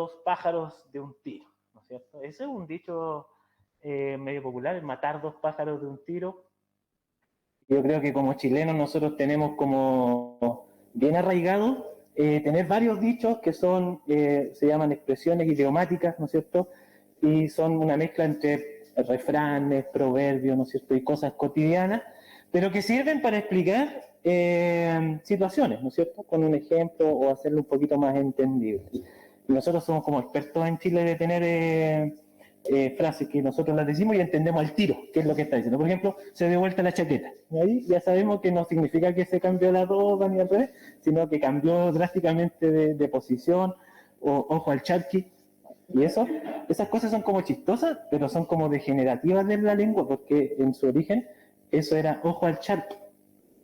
dos pájaros de un tiro, ¿no es cierto? Ese es un dicho medio popular, matar dos pájaros de un tiro. Yo creo que como chilenos nosotros tenemos como bien arraigado tener varios dichos que son, se llaman expresiones idiomáticas, ¿no es cierto? Y son una mezcla entre refranes, proverbios, ¿no es cierto? Y cosas cotidianas, pero que sirven para explicar situaciones, ¿no es cierto? Con un ejemplo o hacerlo un poquito más entendible. Y nosotros somos como expertos en Chile de tener frases que nosotros las decimos y entendemos al tiro qué es lo que está diciendo. Por ejemplo, se dio vuelta la chaqueta. Y ahí ya sabemos que no significa que se cambió la ropa ni al revés, sino que cambió drásticamente de posición, o ojo al charqui. Y eso, esas cosas son como chistosas, pero son como degenerativas de la lengua, porque en su origen eso era ojo al charqui.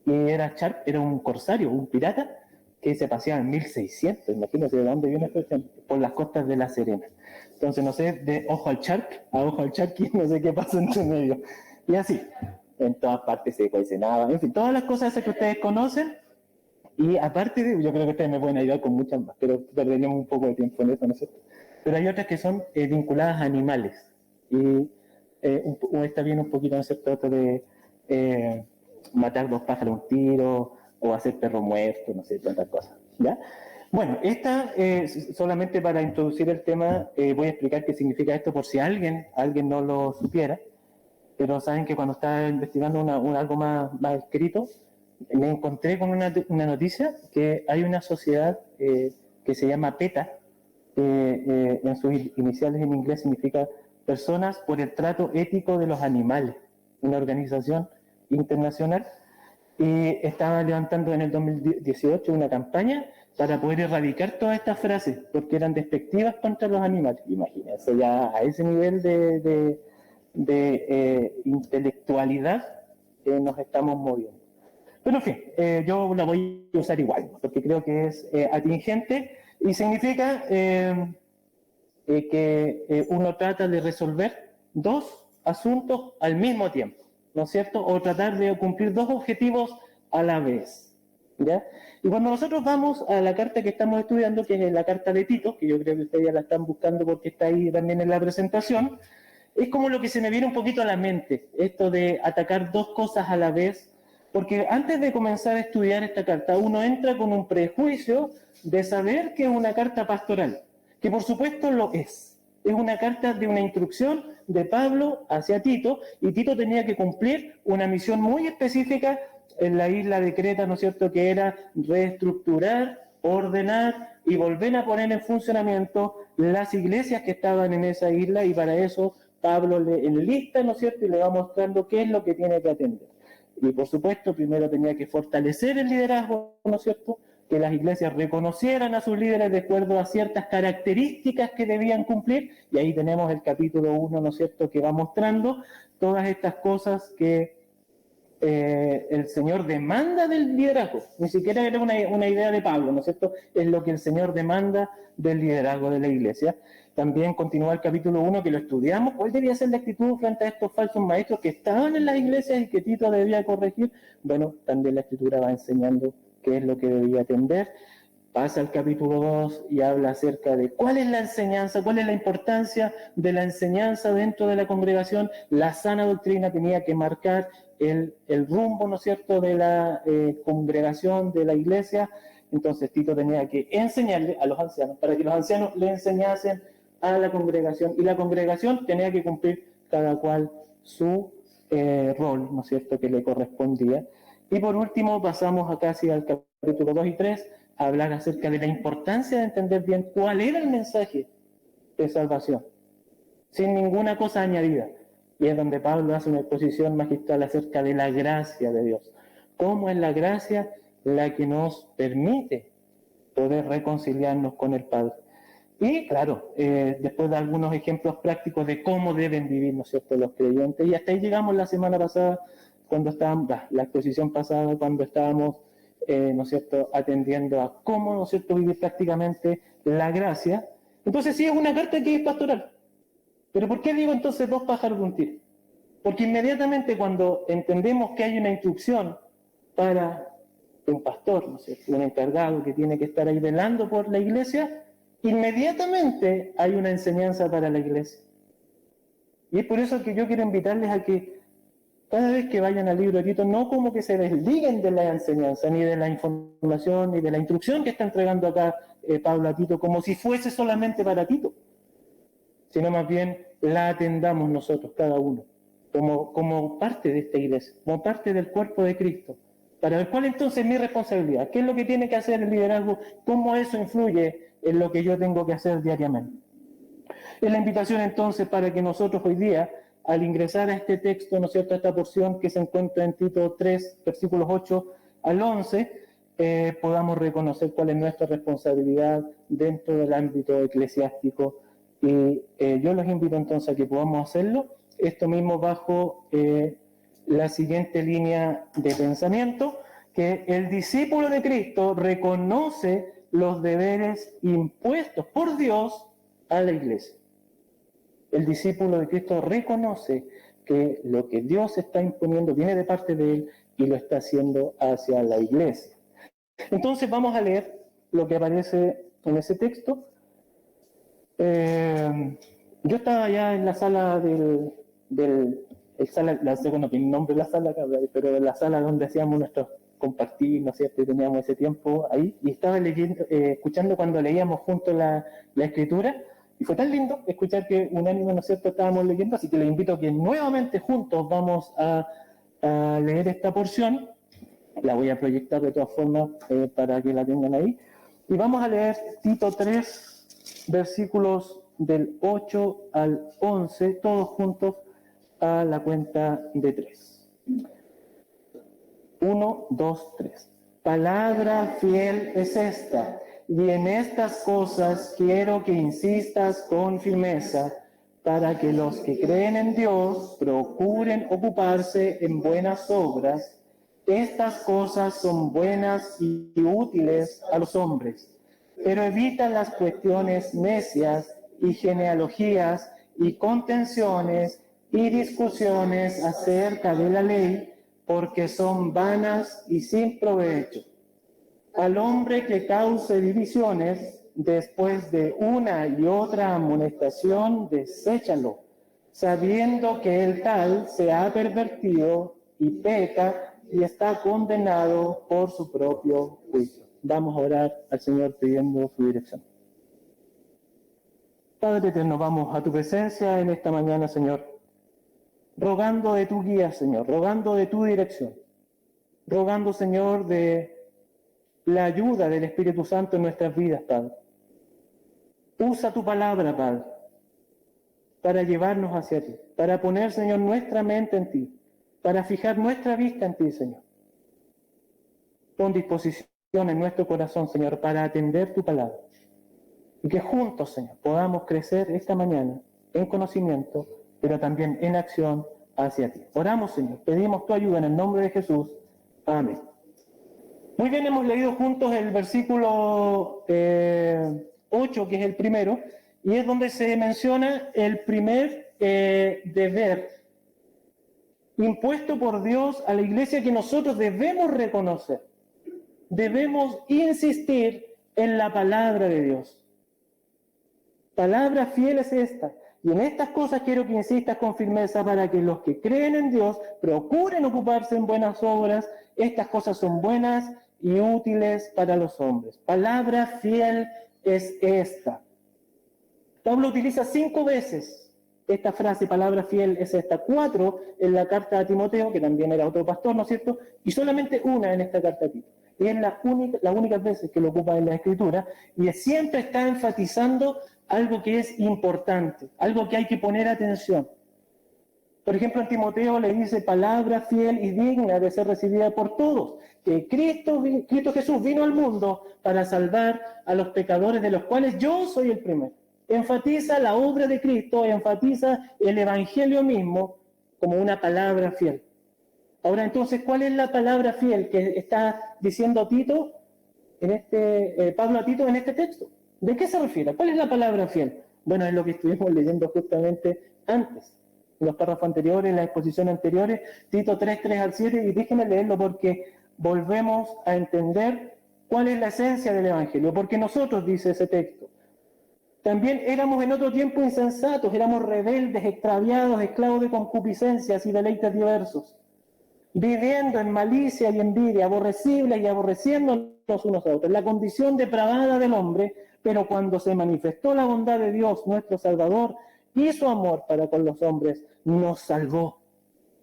Y era un corsario, un pirata, que se paseaba en 1600, imagínense de dónde viene esto, por las costas de La Serena. Entonces, no sé, de ojo al charq a ojo al charqui, no sé qué pasó entre medio. Y así, en todas partes se cocinaba, en fin, todas las cosas esas que ustedes conocen. Y aparte de, yo creo que ustedes me pueden ayudar con muchas más, pero perderíamos un poco de tiempo en eso, ¿no es cierto? Pero hay otras que son vinculadas a animales. Y esta viene un poquito, ¿no es cierto?, otro de matar dos pájaros a un tiro, o hacer perro muerto, no sé, tantas cosas, ¿ya? Bueno, esta, solamente para introducir el tema, voy a explicar qué significa esto por si alguien no lo supiera, pero saben que cuando estaba investigando algo más escrito, me encontré con una noticia que hay una sociedad que se llama PETA, en sus iniciales en inglés significa Personas por el Trato Ético de los Animales, una organización internacional, y estaba levantando en el 2018 una campaña para poder erradicar todas estas frases, porque eran despectivas contra los animales. Imagínense, ya a ese nivel de intelectualidad nos estamos moviendo. Pero en fin, yo la voy a usar igual, porque creo que es atingente y significa que uno trata de resolver dos asuntos al mismo tiempo, ¿no es cierto? O tratar de cumplir dos objetivos a la vez, ¿ya? Y cuando nosotros vamos a la carta que estamos estudiando, que es la carta de Tito, que yo creo que ustedes ya la están buscando porque está ahí también en la presentación, es como lo que se me viene un poquito a la mente, esto de atacar dos cosas a la vez, porque antes de comenzar a estudiar esta carta, uno entra con un prejuicio de saber que es una carta pastoral, que por supuesto lo es. Es una carta de una instrucción de Pablo hacia Tito, y Tito tenía que cumplir una misión muy específica en la isla de Creta, ¿no es cierto?, que era reestructurar, ordenar y volver a poner en funcionamiento las iglesias que estaban en esa isla, y para eso Pablo le enlista, ¿no es cierto?, y le va mostrando qué es lo que tiene que atender. Y por supuesto, primero tenía que fortalecer el liderazgo, ¿no es cierto?, que las iglesias reconocieran a sus líderes de acuerdo a ciertas características que debían cumplir, y ahí tenemos el capítulo 1, ¿no es cierto?, que va mostrando todas estas cosas que el Señor demanda del liderazgo. Ni siquiera era una idea de Pablo, ¿no es cierto?, es lo que el Señor demanda del liderazgo de la iglesia. También continúa el capítulo 1, que lo estudiamos, cuál debía ser la actitud frente a estos falsos maestros que estaban en las iglesias y que Tito debía corregir. Bueno, también la Escritura va enseñando qué es lo que debía atender. Pasa al capítulo 2 y habla acerca de cuál es la enseñanza, cuál es la importancia de la enseñanza dentro de la congregación. La sana doctrina tenía que marcar el rumbo, ¿no es cierto?, de la congregación, de la iglesia. Entonces Tito tenía que enseñarle a los ancianos, para que los ancianos le enseñasen a la congregación, y la congregación tenía que cumplir cada cual su rol, ¿no es cierto?, que le correspondía. Y por último pasamos a casi al capítulo 2 y 3, a hablar acerca de la importancia de entender bien cuál era el mensaje de salvación, sin ninguna cosa añadida. Y es donde Pablo hace una exposición magistral acerca de la gracia de Dios. ¿Cómo es la gracia la que nos permite poder reconciliarnos con el Padre? Y claro, después de algunos ejemplos prácticos de cómo deben vivir, ¿no es cierto?, los creyentes. Y hasta ahí llegamos la semana pasada, cuando estábamos, la exposición pasada, cuando estábamos, ¿no es cierto?, atendiendo a cómo, ¿no es cierto?, vivir prácticamente la gracia. Entonces sí es una carta que es pastoral. Pero ¿por qué digo entonces dos pájaros de un tiro? Porque inmediatamente cuando entendemos que hay una instrucción para un pastor, ¿no es cierto?, un encargado que tiene que estar ahí velando por la iglesia, inmediatamente hay una enseñanza para la iglesia. Y es por eso que yo quiero invitarles a que cada vez que vayan al libro de Tito, no como que se desliguen de la enseñanza, ni de la información, ni de la instrucción que está entregando acá Pablo a Tito, como si fuese solamente para Tito, sino más bien la atendamos nosotros, cada uno, como parte de esta iglesia, como parte del cuerpo de Cristo. Para ver cuál entonces es mi responsabilidad, qué es lo que tiene que hacer el liderazgo, cómo eso influye en lo que yo tengo que hacer diariamente. Es la invitación entonces para que nosotros hoy día, al ingresar a este texto, ¿no es cierto?, a esta porción que se encuentra en Tito 3, versículos 8 al 11, podamos reconocer cuál es nuestra responsabilidad dentro del ámbito eclesiástico. Y yo los invito entonces a que podamos hacerlo, esto mismo bajo la siguiente línea de pensamiento, que el discípulo de Cristo reconoce los deberes impuestos por Dios a la iglesia. El discípulo de Cristo reconoce que lo que Dios está imponiendo viene de parte de Él y lo está haciendo hacia la iglesia. Entonces vamos a leer lo que aparece en ese texto. Yo estaba ya en la sala la segunda, tiene nombre la sala, pero en la sala donde hacíamos nuestros compartir, ¿no es cierto? Y teníamos ese tiempo ahí, y estaba leyendo, escuchando cuando leíamos juntos la escritura, y fue tan lindo escuchar que unánime, ¿no es cierto?, estábamos leyendo, así que les invito a que nuevamente juntos vamos a leer esta porción. La voy a proyectar de todas formas para que la tengan ahí. Y vamos a leer Tito 3, versículos del 8 al 11, todos juntos a la cuenta de 3. 1, 2, 3. Palabra fiel es esta, y en estas cosas quiero que insistas con firmeza, para que los que creen en Dios procuren ocuparse en buenas obras. Estas cosas son buenas y útiles a los hombres, pero evita las cuestiones necias y genealogías y contenciones y discusiones acerca de la ley, porque son vanas y sin provecho. Al hombre que cause divisiones, después de una y otra amonestación, deséchalo, sabiendo que el tal se ha pervertido y peca y está condenado por su propio juicio. Vamos a orar al Señor pidiendo su dirección. Padre eterno, vamos a tu presencia en esta mañana, Señor, rogando de tu guía, Señor, rogando de tu dirección, rogando, Señor, de la ayuda del Espíritu Santo en nuestras vidas, Padre. Usa tu palabra, Padre, para llevarnos hacia ti, para poner, Señor, nuestra mente en ti, para fijar nuestra vista en ti, Señor. Pon disposición en nuestro corazón, Señor, para atender tu palabra. Y que juntos, Señor, podamos crecer esta mañana en conocimiento, pero también en acción hacia ti. Oramos, Señor, pedimos tu ayuda en el nombre de Jesús. Amén. Muy bien, hemos leído juntos el versículo 8, que es el primero, y es donde se menciona el primer deber impuesto por Dios a la iglesia que nosotros debemos reconocer. Debemos insistir en la palabra de Dios. Palabra fiel es esta. Y en estas cosas quiero que insistas con firmeza para que los que creen en Dios procuren ocuparse en buenas obras. Estas cosas son buenas y útiles para los hombres. Palabra fiel es esta. Pablo utiliza 5 veces esta frase, palabra fiel es esta, 4 en la carta a Timoteo, que también era otro pastor, ¿no es cierto? Y solamente una en esta carta a Tito. Y es las únicas veces que lo ocupa en la Escritura, y siempre está enfatizando algo que es importante, algo que hay que poner atención. Por ejemplo, en Timoteo le dice palabra fiel y digna de ser recibida por todos, que Cristo Jesús vino al mundo para salvar a los pecadores, de los cuales yo soy el primero. Enfatiza la obra de Cristo, enfatiza el Evangelio mismo como una palabra fiel. Ahora, entonces, ¿cuál es la palabra fiel que está diciendo Tito, Pablo a Tito en este texto? ¿De qué se refiere? ¿Cuál es la palabra fiel? Bueno, es lo que estuvimos leyendo justamente antes, en los párrafos anteriores, en las exposiciones anteriores, Tito 3, 3 al 7, y déjenme leerlo porque volvemos a entender cuál es la esencia del Evangelio. Porque nosotros, dice ese texto, También éramos en otro tiempo insensatos, éramos rebeldes, extraviados, esclavos de concupiscencias y deleites diversos, viviendo en malicia y envidia, aborrecibles y aborreciéndonos unos a otros. La condición depravada del hombre, pero cuando se manifestó la bondad de Dios, nuestro Salvador, y su amor para con los hombres, nos salvó.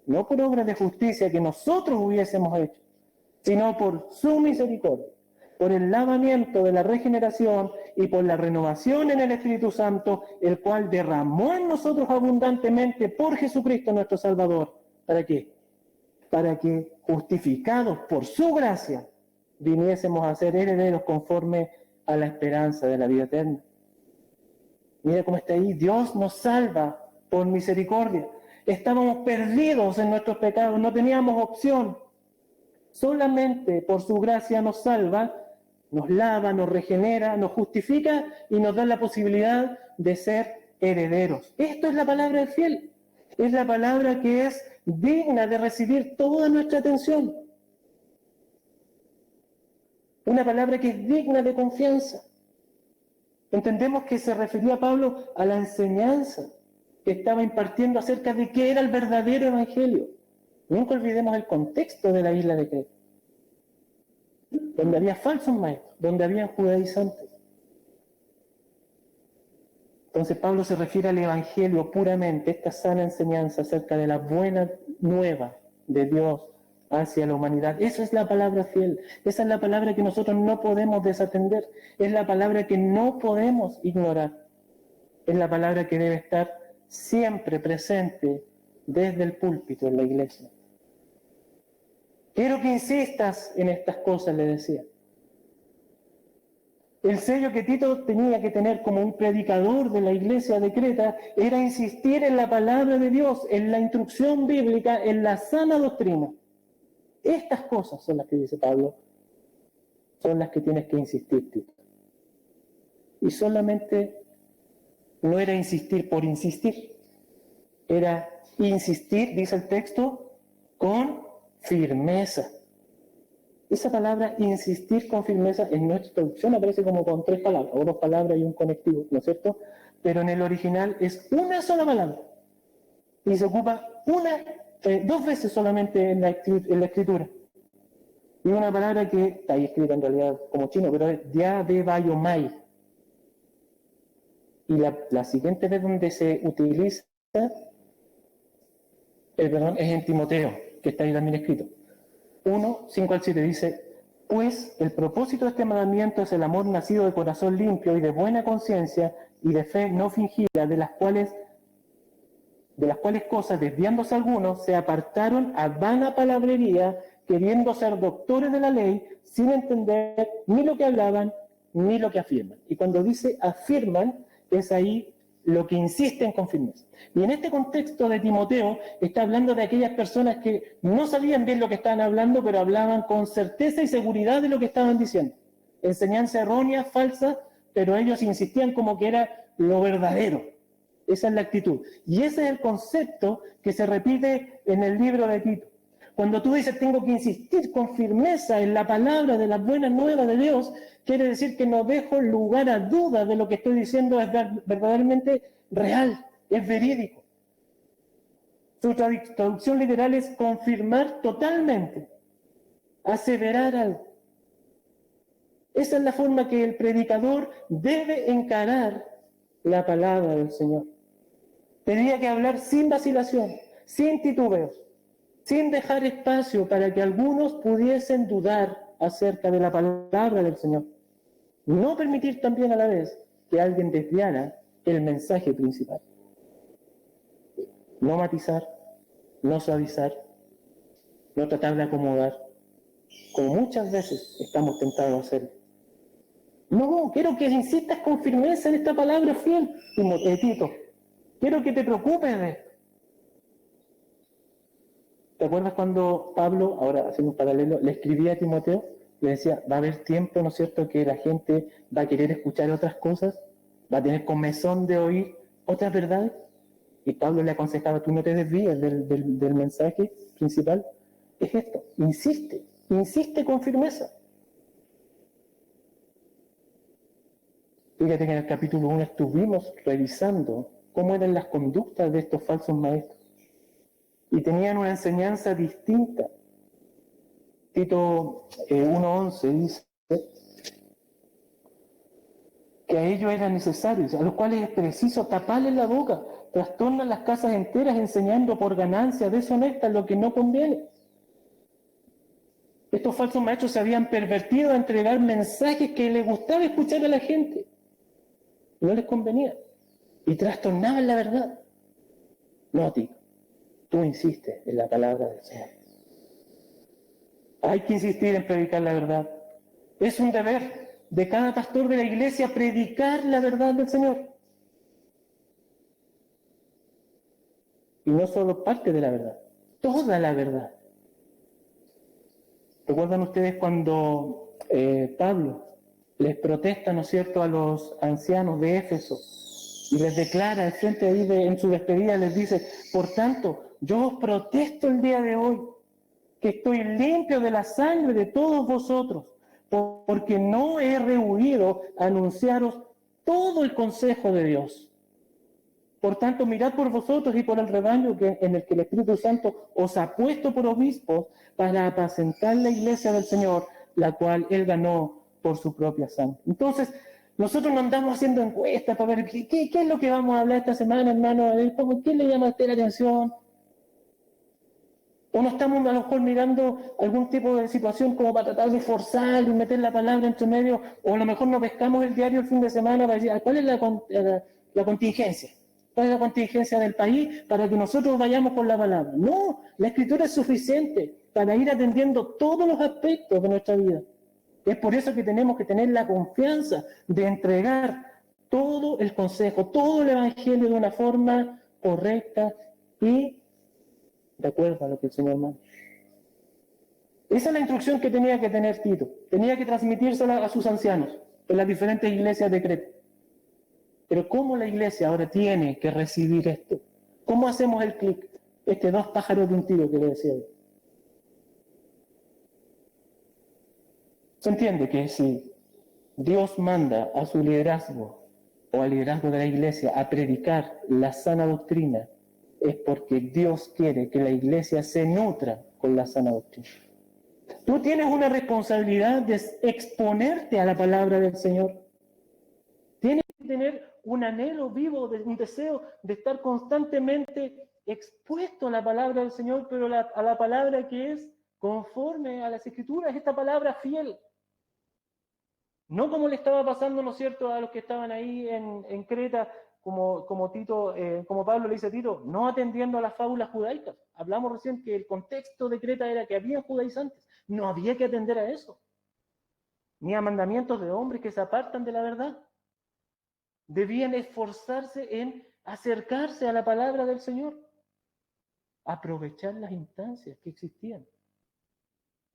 No por obras de justicia que nosotros hubiésemos hecho, sino por su misericordia, por el lavamiento de la regeneración y por la renovación en el Espíritu Santo, el cual derramó en nosotros abundantemente por Jesucristo nuestro Salvador. ¿Para qué? Para que, justificados por su gracia, viniésemos a ser herederos conforme a la esperanza de la vida eterna. Mira cómo está ahí, Dios nos salva por misericordia. Estábamos perdidos en nuestros pecados, no teníamos opción. Solamente por su gracia nos salva, nos lava, nos regenera, nos justifica y nos da la posibilidad de ser herederos. Esto es la palabra del fiel. Es la palabra que es digna de recibir toda nuestra atención. Una palabra que es digna de confianza. Entendemos que se refería Pablo a la enseñanza que estaba impartiendo acerca de qué era el verdadero evangelio. Nunca olvidemos el contexto de la isla de Creta, donde había falsos maestros, donde había judaizantes. Entonces Pablo se refiere al evangelio puramente, esta sana enseñanza acerca de la buena nueva de Dios hacia la humanidad. Esa es la palabra fiel, esa es la palabra que nosotros no podemos desatender, es la palabra que no podemos ignorar, es la palabra que debe estar siempre presente desde el púlpito en la iglesia. Quiero que insistas en estas cosas, le decía. El sello que Tito tenía que tener como un predicador de la iglesia de Creta era insistir en la palabra de Dios, en la instrucción bíblica, en la sana doctrina. Estas cosas son las que dice Pablo, son las que tienes que insistir, Tito. Y solamente no era insistir por insistir, era insistir, dice el texto, con firmeza. Esa palabra, insistir con firmeza, en nuestra traducción aparece como con 3 palabras, o 2 palabras y un conectivo, ¿no es cierto? Pero en el original es una sola palabra. Y se ocupa 2 veces solamente en la escritura. Y una palabra que está ahí escrita en realidad como chino, pero es diabebayomai. Y la siguiente vez donde se utiliza, es en Timoteo, que está ahí también escrito. 1, 5 al 7 dice: pues el propósito de este mandamiento es el amor nacido de corazón limpio y de buena conciencia y de fe no fingida, de las cuales cosas, desviándose algunos, se apartaron a vana palabrería, queriendo ser doctores de la ley, sin entender ni lo que hablaban ni lo que afirman. Y cuando dice afirman, es ahí lo que insisten con firmeza. Y en este contexto de Timoteo está hablando de aquellas personas que no sabían bien lo que estaban hablando, pero hablaban con certeza y seguridad de lo que estaban diciendo. Enseñanza errónea, falsa, pero ellos insistían como que era lo verdadero. Esa es la actitud. Y ese es el concepto que se repite en el libro de Tito. Cuando tú dices tengo que insistir con firmeza en la palabra de las buenas nuevas de Dios, quiere decir que no dejo lugar a dudas de lo que estoy diciendo es verdaderamente real, es verídico. Su traducción literal es confirmar totalmente, aseverar algo. Esa es la forma que el predicador debe encarar la palabra del Señor. Tenía que hablar sin vacilación, sin titubeos, sin dejar espacio para que algunos pudiesen dudar acerca de la palabra del Señor. No permitir también a la vez que alguien desviara el mensaje principal. No matizar, no suavizar, no tratar de acomodar, como muchas veces estamos tentados a hacerlo. No, quiero que insistas con firmeza en esta palabra fiel, Tito. Quiero que te preocupes de esto. ¿Te acuerdas cuando Pablo, ahora haciendo un paralelo, le escribía a Timoteo? Le decía, va a haber tiempo, ¿no es cierto?, que la gente va a querer escuchar otras cosas, va a tener comezón de oír otras verdades. Y Pablo le aconsejaba, tú no te desvíes del mensaje principal. Es esto, insiste con firmeza. Fíjate que en el capítulo 1 estuvimos revisando cómo eran las conductas de estos falsos maestros. Y tenían una enseñanza distinta. Tito 1:11 dice que a ellos era necesario, a los cuales es preciso taparles la boca, trastornan las casas enteras enseñando por ganancia deshonesta lo que no conviene. Estos falsos maestros se habían pervertido a entregar mensajes que les gustaba escuchar a la gente. No les convenía. Y trastornaban la verdad. No, tío, tú insistes en la palabra del Señor. Hay que insistir en predicar la verdad. Es un deber de cada pastor de la iglesia predicar la verdad del Señor. Y no solo parte de la verdad, toda la verdad. ¿Recuerdan ustedes cuando Pablo les protesta, ¿no es cierto?, a los ancianos de Éfeso y les declara al frente ahí en su despedida, les dice: por tanto, yo os protesto el día de hoy, que estoy limpio de la sangre de todos vosotros, porque no he rehuido anunciaros todo el consejo de Dios. Por tanto, mirad por vosotros y por el rebaño en el que el Espíritu Santo os ha puesto por obispos para apacentar la iglesia del Señor, la cual Él ganó por su propia sangre. Entonces, nosotros no andamos haciendo encuestas para ver qué es lo que vamos a hablar esta semana, hermano, a ver qué le llama a usted la atención. O no estamos a lo mejor mirando algún tipo de situación como para tratar de forzar y meter la palabra entre medio, o a lo mejor no pescamos el diario el fin de semana para decir: ¿cuál es la contingencia? ¿Cuál es la contingencia del país para que nosotros vayamos con la palabra? No, la Escritura es suficiente para ir atendiendo todos los aspectos de nuestra vida. Es por eso que tenemos que tener la confianza de entregar todo el consejo, todo el Evangelio de una forma correcta y de acuerdo a lo que el Señor manda. Esa es la instrucción que tenía que tener Tito. Tenía que transmitírsela a sus ancianos en las diferentes iglesias de Creta. Pero ¿cómo la iglesia ahora tiene que recibir esto? ¿Cómo hacemos el clic? Dos pájaros de un tiro que le decía yo. Se entiende que si Dios manda a su liderazgo o al liderazgo de la iglesia a predicar la sana doctrina, es porque Dios quiere que la iglesia se nutra con la sana doctrina. Tú tienes una responsabilidad de exponerte a la palabra del Señor. Tienes que tener un anhelo vivo, un deseo de estar constantemente expuesto a la palabra del Señor, pero a la palabra que es conforme a las Escrituras, esta palabra fiel. No como le estaba pasando, ¿no es cierto?, a los que estaban ahí en Creta, como Tito, como Pablo le dice a Tito, no atendiendo a las fábulas judaicas. Hablamos recién que el contexto de Creta era que había judaizantes. No había que atender a eso. Ni a mandamientos de hombres que se apartan de la verdad. Debían esforzarse en acercarse a la palabra del Señor. Aprovechar las instancias que existían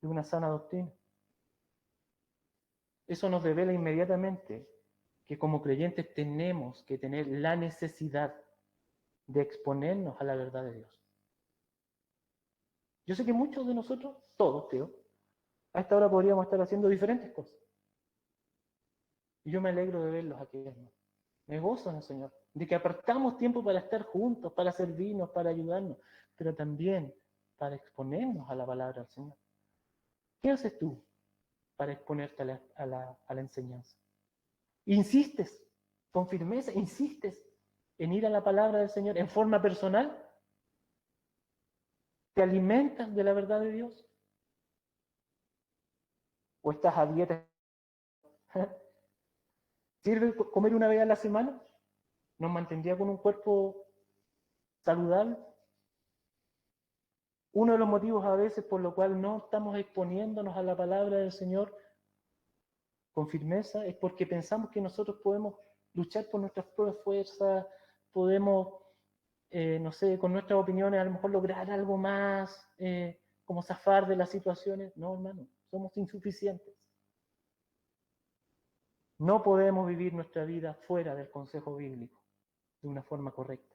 de una sana doctrina. Eso nos revela inmediatamente que como creyentes tenemos que tener la necesidad de exponernos a la verdad de Dios. Yo sé que muchos de nosotros, todos creo, a esta hora podríamos estar haciendo diferentes cosas. Y yo me alegro de verlos aquí, hermano. Me gozo en el Señor, de que apartamos tiempo para estar juntos, para servirnos, para ayudarnos, pero también para exponernos a la palabra del Señor. ¿Qué haces tú para exponerte a la enseñanza? ¿Insistes con firmeza? ¿Insistes en ir a la palabra del Señor en forma personal? ¿Te alimentas de la verdad de Dios? ¿O estás a dieta? ¿Sirve comer una vez a la semana? ¿Nos mantendría con un cuerpo saludable? Uno de los motivos a veces por lo cual no estamos exponiéndonos a la palabra del Señor con firmeza es porque pensamos que nosotros podemos luchar por nuestras propias fuerzas, podemos, no sé, con nuestras opiniones a lo mejor lograr algo más, como zafar de las situaciones. No, hermano, somos insuficientes. No podemos vivir nuestra vida fuera del consejo bíblico de una forma correcta.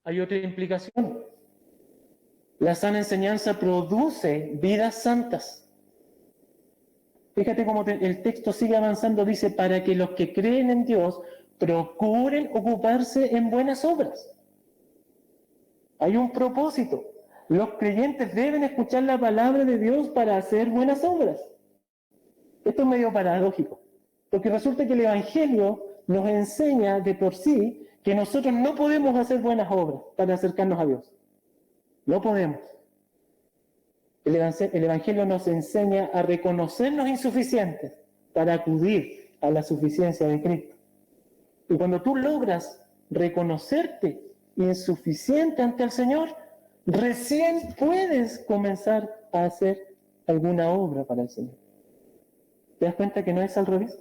Hay otra implicación. La sana enseñanza produce vidas santas. Fíjate cómo el texto sigue avanzando, dice, para que los que creen en Dios procuren ocuparse en buenas obras. Hay un propósito. Los creyentes deben escuchar la palabra de Dios para hacer buenas obras. Esto es medio paradójico, porque resulta que el Evangelio nos enseña de por sí que nosotros no podemos hacer buenas obras para acercarnos a Dios. No podemos. El Evangelio nos enseña a reconocernos insuficientes para acudir a la suficiencia de Cristo. Y cuando tú logras reconocerte insuficiente ante el Señor, recién puedes comenzar a hacer alguna obra para el Señor. ¿Te das cuenta que no es al revés?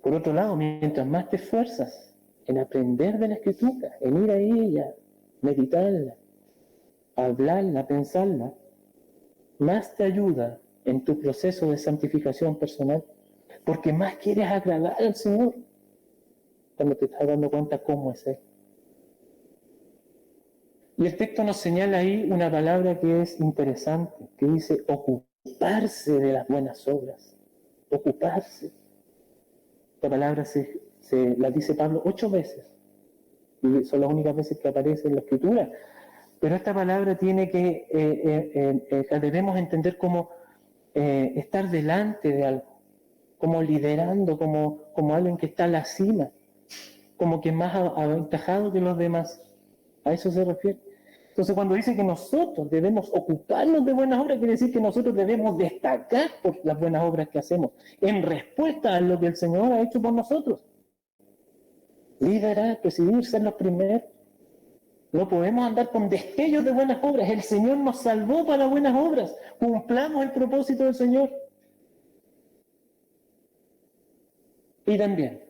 Por otro lado, mientras más te esfuerzas en aprender de la Escritura, en ir a ella, meditarla, hablarla, pensarla, más te ayuda en tu proceso de santificación personal, porque más quieres agradar al Señor cuando te estás dando cuenta cómo es Él. Y el texto nos señala ahí una palabra que es interesante, que dice ocuparse de las buenas obras. Ocuparse. Esta palabra la dice Pablo 8 veces, y son las únicas veces que aparece en la Escritura. Pero esta palabra tiene que, la debemos entender como estar delante de algo, como liderando, como alguien que está a la cima, como que más aventajado que los demás. A eso se refiere. Entonces, cuando dice que nosotros debemos ocuparnos de buenas obras, quiere decir que nosotros debemos destacar por las buenas obras que hacemos, en respuesta a lo que el Señor ha hecho por nosotros. Liderar, presidir, ser los primeros. No podemos andar con destellos de buenas obras. El Señor nos salvó para buenas obras. Cumplamos el propósito del Señor. Y también,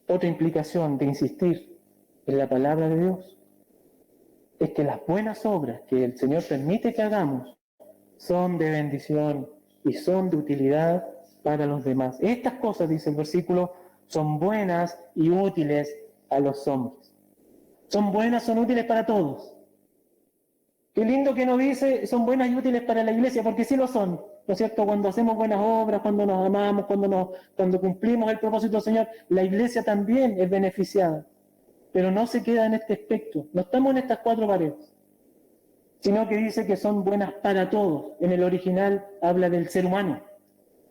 otra implicación de insistir en la palabra de Dios es que las buenas obras que el Señor permite que hagamos son de bendición y son de utilidad para los demás. Estas cosas, dice el versículo, son buenas y útiles a los hombres. Son buenas, son útiles para todos. Qué lindo que nos dice, son buenas y útiles para la iglesia, porque sí lo son, ¿no es cierto? Cuando hacemos buenas obras, cuando nos amamos, cuando cumplimos el propósito del Señor, la iglesia también es beneficiada. Pero no se queda en este espectro, no estamos en estas cuatro paredes, sino que dice que son buenas para todos. En el original habla del ser humano,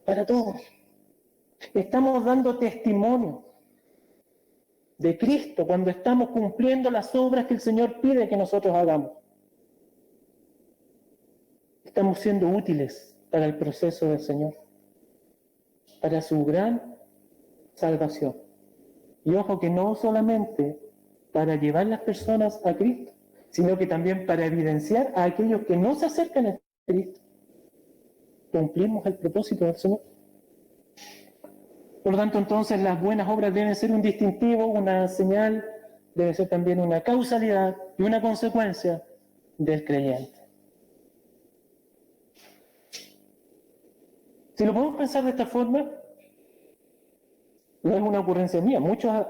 para todos. Estamos dando testimonio de Cristo cuando estamos cumpliendo las obras que el Señor pide que nosotros hagamos. Estamos siendo útiles para el proceso del Señor, para su gran salvación. Y ojo que no solamente para llevar las personas a Cristo, sino que también para evidenciar a aquellos que no se acercan a Cristo. Cumplimos el propósito del Señor. Por lo tanto, entonces, las buenas obras deben ser un distintivo, una señal, debe ser también una causalidad y una consecuencia del creyente. Si lo podemos pensar de esta forma, no es una ocurrencia mía. Muchos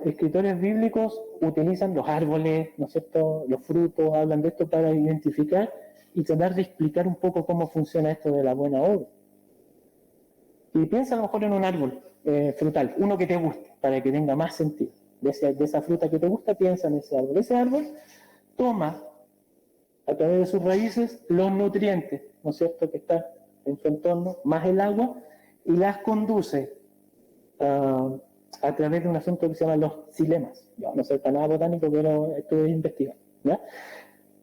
escritores bíblicos utilizan los árboles, ¿no es cierto?, los frutos, hablan de esto para identificar y tratar de explicar un poco cómo funciona esto de la buena obra. Y piensa a lo mejor en un árbol frutal, uno que te guste, para que tenga más sentido. De esa fruta que te gusta, piensa en ese árbol. Ese árbol toma, a través de sus raíces, los nutrientes, ¿no es cierto?, que están en su entorno, más el agua, y las conduce a través de un asunto que se llama los xilemas. Yo no soy para nada botánico, pero estoy investigando, ¿ya?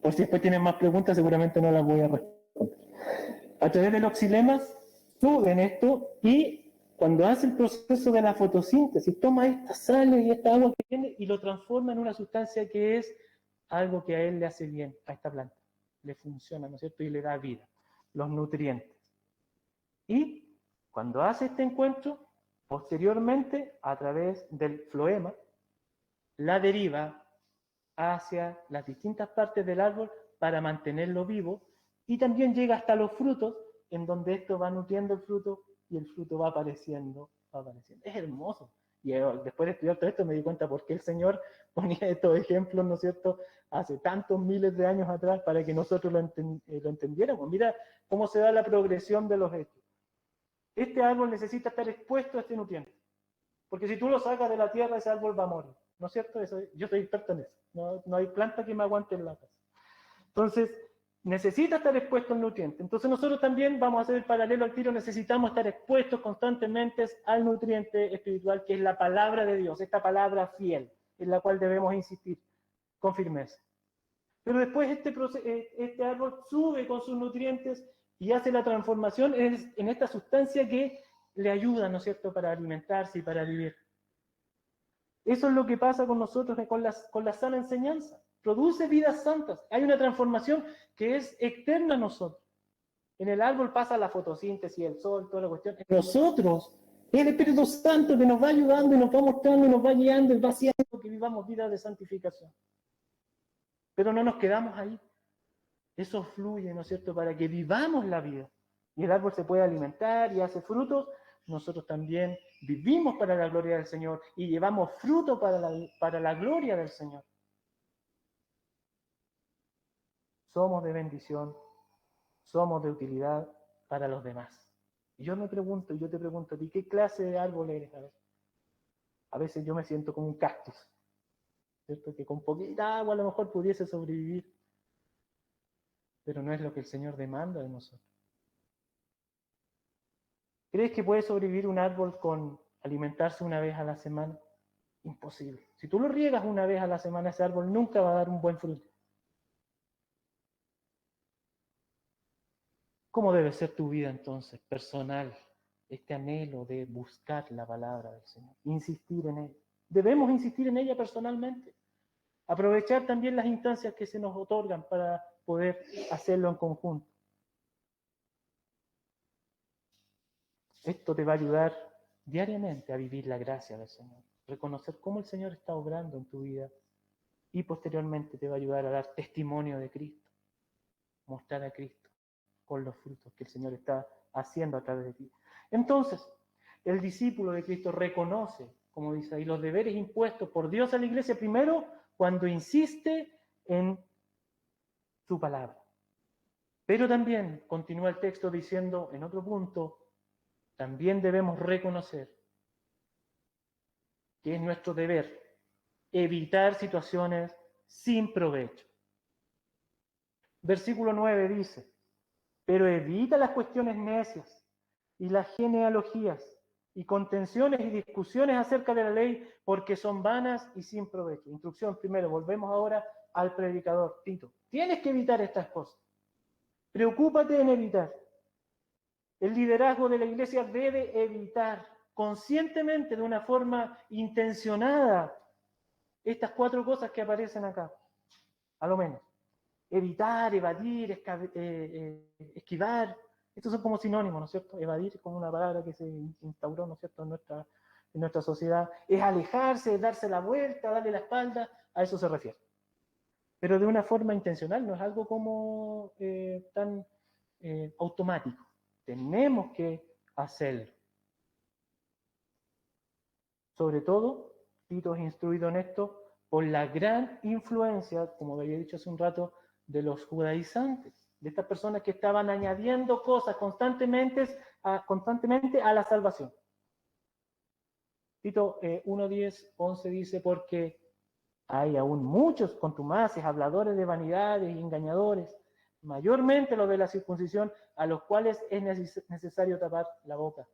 Por si después tienen más preguntas, seguramente no las voy a responder. A través de los xilemas suben esto y cuando hace el proceso de la fotosíntesis, toma estas sales y esta agua que tiene y lo transforma en una sustancia que es algo que a él le hace bien, a esta planta. Le funciona, ¿no es cierto? Y le da vida, los nutrientes. Y cuando hace este encuentro, posteriormente, a través del floema, la deriva hacia las distintas partes del árbol para mantenerlo vivo y también llega hasta los frutos, en donde esto va nutriendo el fruto y el fruto va apareciendo, va apareciendo. Es hermoso. Y después de estudiar todo esto me di cuenta por qué el Señor ponía estos ejemplos, ¿no es cierto?, hace tantos miles de años atrás para que nosotros lo entendiéramos. Mira cómo se da la progresión de los hechos. Este árbol necesita estar expuesto a este nutriente. Porque si tú lo sacas de la tierra, ese árbol va a morir. ¿No es cierto? Yo soy experto en eso. No hay planta que me aguante en la casa. Entonces, necesita estar expuesto al nutriente. Entonces nosotros también vamos a hacer el paralelo al tiro, necesitamos estar expuestos constantemente al nutriente espiritual, que es la palabra de Dios, esta palabra fiel, en la cual debemos insistir con firmeza. Pero después este árbol sube con sus nutrientes y hace la transformación en esta sustancia que le ayuda, ¿no es cierto?, para alimentarse y para vivir. Eso es lo que pasa con nosotros, con la sana enseñanza. Produce vidas santas. Hay una transformación que es externa a nosotros. En el árbol pasa la fotosíntesis, el sol, toda la cuestión. En nosotros es el Espíritu Santo que nos va ayudando y nos va mostrando y nos va guiando y va haciendo que vivamos vidas de santificación. Pero no nos quedamos ahí. Eso fluye, ¿no es cierto?, para que vivamos la vida. Y el árbol se puede alimentar y hace frutos. Nosotros también vivimos para la gloria del Señor y llevamos fruto para la gloria del Señor. Somos de bendición, somos de utilidad para los demás. Y yo te pregunto a ti, ¿qué clase de árbol eres? A veces yo me siento como un cactus, ¿cierto? Que con poquita agua a lo mejor pudiese sobrevivir, pero no es lo que el Señor demanda de nosotros. ¿Crees que puede sobrevivir un árbol con alimentarse una vez a la semana? Imposible. Si tú lo riegas una vez a la semana, ese árbol nunca va a dar un buen fruto. ¿Cómo debe ser tu vida entonces, personal? Este anhelo de buscar la palabra del Señor, insistir en ella. Debemos insistir en ella personalmente. Aprovechar también las instancias que se nos otorgan para poder hacerlo en conjunto. Esto te va a ayudar diariamente a vivir la gracia del Señor, reconocer cómo el Señor está obrando en tu vida y posteriormente te va a ayudar a dar testimonio de Cristo, mostrar a Cristo con los frutos que el Señor está haciendo a través de ti. Entonces, el discípulo de Cristo reconoce, como dice ahí, los deberes impuestos por Dios a la iglesia primero cuando insiste en su palabra. Pero también continúa el texto diciendo en otro punto, también debemos reconocer que es nuestro deber evitar situaciones sin provecho. Versículo 9 dice, pero evita las cuestiones necias y las genealogías y contenciones y discusiones acerca de la ley, porque son vanas y sin provecho. Instrucción primero, volvemos ahora al predicador, Tito. Tienes que evitar estas cosas. Preocúpate en evitar. El liderazgo de la iglesia debe evitar conscientemente, de una forma intencionada, estas 4 cosas que aparecen acá, a lo menos. Evitar, evadir, esquivar. Estos son como sinónimos, ¿no es cierto? Evadir es como una palabra que se instauró, ¿no es cierto?, en nuestra sociedad. Es alejarse, es darse la vuelta, darle la espalda, a eso se refiere. Pero de una forma intencional, no es algo como tan automático. Tenemos que hacerlo. Sobre todo, Tito es instruido en esto por la gran influencia, como había dicho hace un rato, de los judaizantes, de estas personas que estaban añadiendo cosas constantemente a la salvación. Tito 1:10, 11 dice, porque hay aún muchos contumaces, habladores de vanidades y engañadores, mayormente los de la circuncisión, a los cuales es necesario tapar la boca.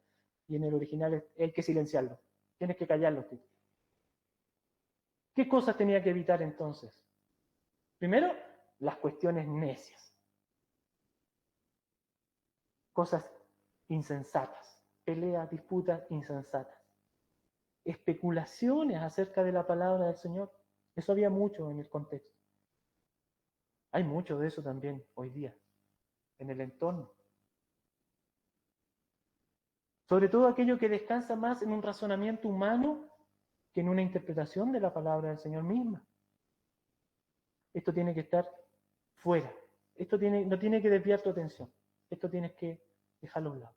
Y en el original hay que silenciarlo. Tienes que callarlo, Tito. ¿Qué cosas tenía que evitar entonces? Primero, las cuestiones necias. Cosas insensatas. Peleas, disputas insensatas. Especulaciones acerca de la palabra del Señor. Eso había mucho en el contexto. Hay mucho de eso también hoy día, en el entorno. Sobre todo aquello que descansa más en un razonamiento humano que en una interpretación de la palabra del Señor misma. Esto tiene que estar fuera. Esto no tiene que desviar tu atención. Esto tienes que dejarlo a un lado.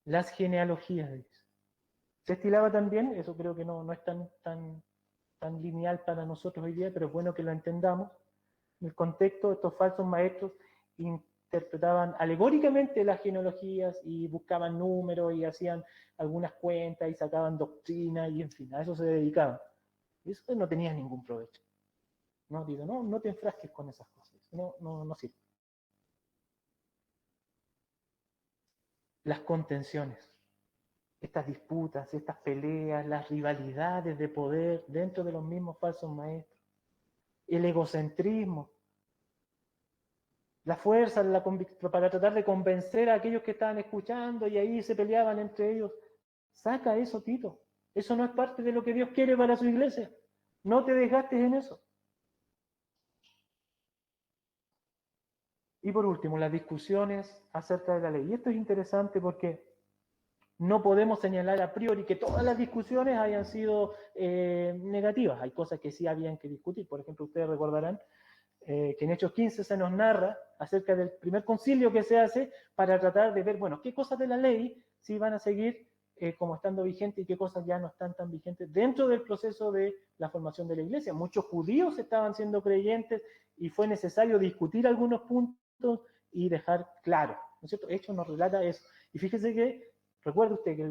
Las genealogías, dice. Se estilaba también, eso creo que no es tan lineal para nosotros hoy día, pero es bueno que lo entendamos. En el contexto, estos falsos maestros interpretaban alegóricamente las genealogías y buscaban números y hacían algunas cuentas y sacaban doctrinas y en fin, a eso se dedicaban. Y eso no tenía ningún provecho. No, digo, no te enfrasques con esas cosas, no sirve. Las contenciones, estas disputas, estas peleas, las rivalidades de poder dentro de los mismos falsos maestros, el egocentrismo, la fuerza para tratar de convencer a aquellos que estaban escuchando y ahí se peleaban entre ellos. Saca eso, Tito. Eso no es parte de lo que Dios quiere para su iglesia. No te desgastes en eso. Y por último, las discusiones acerca de la ley. Y esto es interesante porque no podemos señalar a priori que todas las discusiones hayan sido negativas. Hay cosas que sí habían que discutir. Por ejemplo, ustedes recordarán que en Hechos 15 se nos narra acerca del primer concilio que se hace para tratar de ver, bueno, qué cosas de la ley sí van a seguir como estando vigentes y qué cosas ya no están tan vigentes dentro del proceso de la formación de la iglesia. Muchos judíos estaban siendo creyentes y fue necesario discutir algunos puntos y dejar claro, ¿no es cierto? Hechos nos relata eso. Y fíjese que, recuerde usted que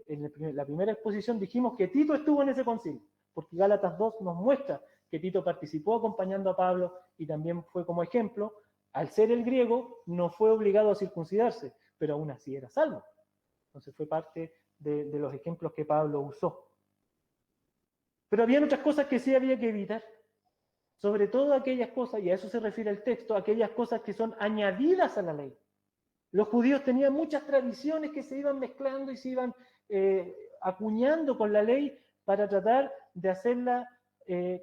en la primera exposición dijimos que Tito estuvo en ese concilio, porque Gálatas 2 nos muestra que Tito participó acompañando a Pablo y también fue como ejemplo. Al ser el griego, no fue obligado a circuncidarse, pero aún así era salvo. Entonces fue parte de los ejemplos que Pablo usó. Pero había otras cosas que sí había que evitar. Sobre todo aquellas cosas, y a eso se refiere el texto, aquellas cosas que son añadidas a la ley. Los judíos tenían muchas tradiciones que se iban mezclando y se iban acuñando con la ley para tratar de hacerla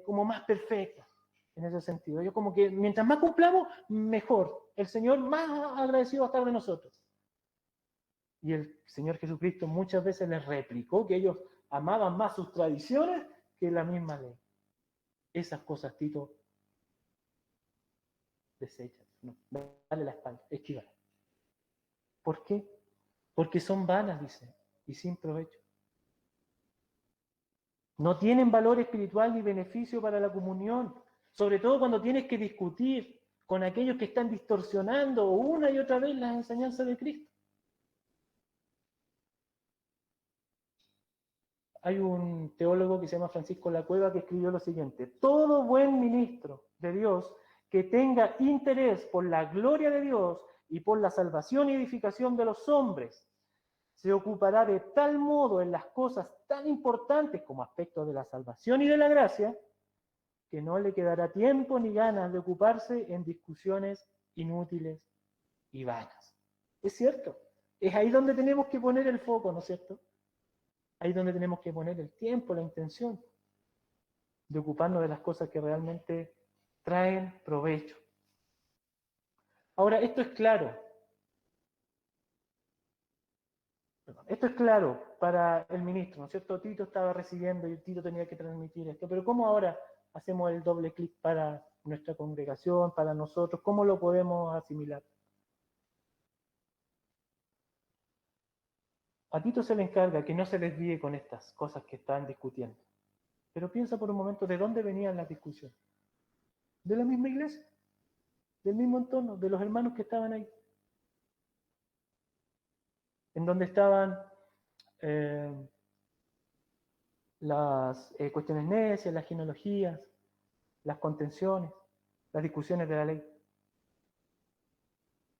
como más perfecta, en ese sentido. Yo como que mientras más cumplamos, mejor. El Señor más agradecido va a estar de nosotros. Y el Señor Jesucristo muchas veces les replicó que ellos amaban más sus tradiciones que la misma ley. Esas cosas, Tito, desechan. No, dale la espalda, esquívala. ¿Por qué? Porque son vanas, dice, y sin provecho. No tienen valor espiritual ni beneficio para la comunión, sobre todo cuando tienes que discutir con aquellos que están distorsionando una y otra vez las enseñanzas de Cristo. Hay un teólogo que se llama Francisco Lacueva que escribió lo siguiente: todo buen ministro de Dios que tenga interés por la gloria de Dios y por la salvación y edificación de los hombres se ocupará de tal modo en las cosas tan importantes como aspectos de la salvación y de la gracia, que no le quedará tiempo ni ganas de ocuparse en discusiones inútiles y vanas. Es cierto, es ahí donde tenemos que poner el foco, ¿no es cierto? Ahí donde tenemos que poner el tiempo, la intención de ocuparnos de las cosas que realmente traen provecho. Ahora, esto es claro. Esto es claro para el ministro, ¿no es cierto? Tito estaba recibiendo y Tito tenía que transmitir esto, pero ¿cómo ahora hacemos el doble clic para nuestra congregación, para nosotros? ¿Cómo lo podemos asimilar? A Tito se le encarga que no se desvíe con estas cosas que están discutiendo. Pero piensa por un momento de dónde venían las discusiones. De la misma iglesia, del mismo entorno, de los hermanos que estaban ahí. En donde estaban las cuestiones necias, las genealogías, las contenciones, las discusiones de la ley.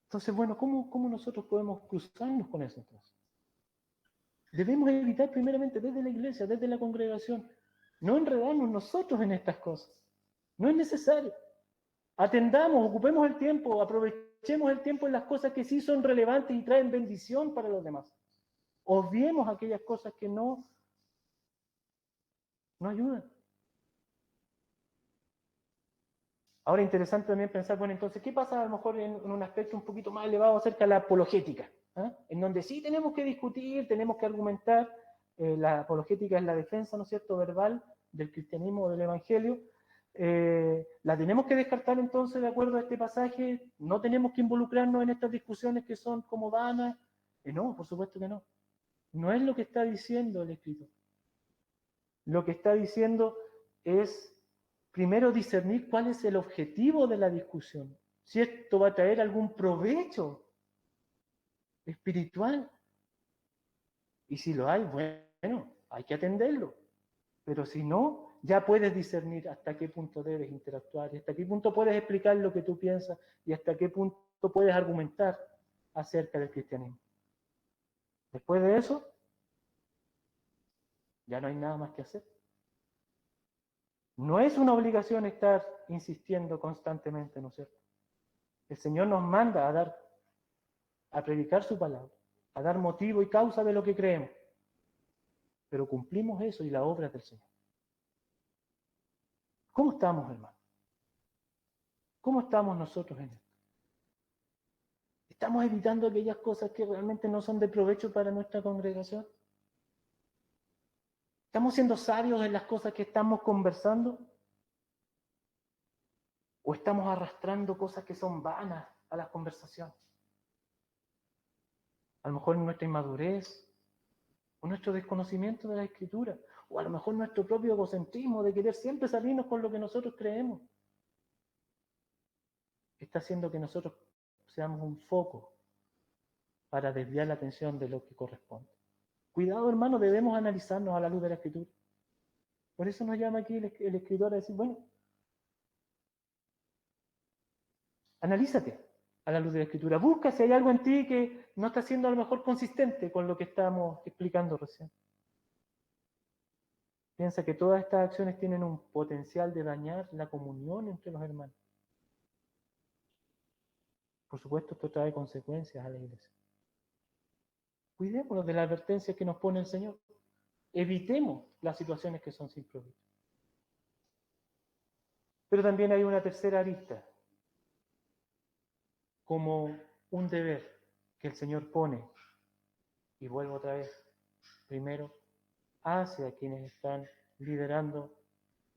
Entonces, bueno, ¿cómo nosotros podemos cruzarnos con eso entonces? Debemos evitar primeramente desde la iglesia, desde la congregación, no enredarnos nosotros en estas cosas. No es necesario. Atendamos, ocupemos el tiempo, aprovechemos el tiempo en las cosas que sí son relevantes y traen bendición para los demás. Obviemos aquellas cosas que no ayudan. Ahora, interesante también pensar, bueno, entonces, ¿qué pasa a lo mejor en un aspecto un poquito más elevado acerca de la apologética? En donde sí tenemos que discutir, tenemos que argumentar, la apologética es la defensa, ¿no es cierto?, verbal del cristianismo o del evangelio. ¿La tenemos que descartar entonces de acuerdo a este pasaje? ¿No tenemos que involucrarnos en estas discusiones que son como vanas? No, por supuesto que no. No es lo que está diciendo el escritor. Lo que está diciendo es, primero, discernir cuál es el objetivo de la discusión. Si esto va a traer algún provecho espiritual. Y si lo hay, bueno, hay que atenderlo. Pero si no, ya puedes discernir hasta qué punto debes interactuar, y hasta qué punto puedes explicar lo que tú piensas, y hasta qué punto puedes argumentar acerca del cristianismo. Después de eso, ya no hay nada más que hacer. No es una obligación estar insistiendo constantemente, ¿no es cierto? El Señor nos manda a predicar su palabra, a dar motivo y causa de lo que creemos. Pero cumplimos eso y la obra del Señor. ¿Cómo estamos, hermano? ¿Cómo estamos nosotros en esto? ¿Estamos evitando aquellas cosas que realmente no son de provecho para nuestra congregación? ¿Estamos siendo sabios en las cosas que estamos conversando? ¿O estamos arrastrando cosas que son vanas a las conversaciones? A lo mejor nuestra inmadurez, o nuestro desconocimiento de la Escritura, o a lo mejor nuestro propio egocentrismo de querer siempre salirnos con lo que nosotros creemos, está haciendo que nosotros seamos un foco para desviar la atención de lo que corresponde. Cuidado, hermano, debemos analizarnos a la luz de la Escritura. Por eso nos llama aquí el escritor a decir, bueno, analízate a la luz de la Escritura. Busca si hay algo en ti que no está siendo a lo mejor consistente con lo que estamos explicando recién. Piensa que todas estas acciones tienen un potencial de dañar la comunión entre los hermanos. Por supuesto, esto trae consecuencias a la iglesia. Cuidémonos de la advertencia que nos pone el Señor. Evitemos las situaciones que son sin provecho. Pero también hay una tercera arista, como un deber que el Señor pone, y vuelvo otra vez, primero, hacia quienes están liderando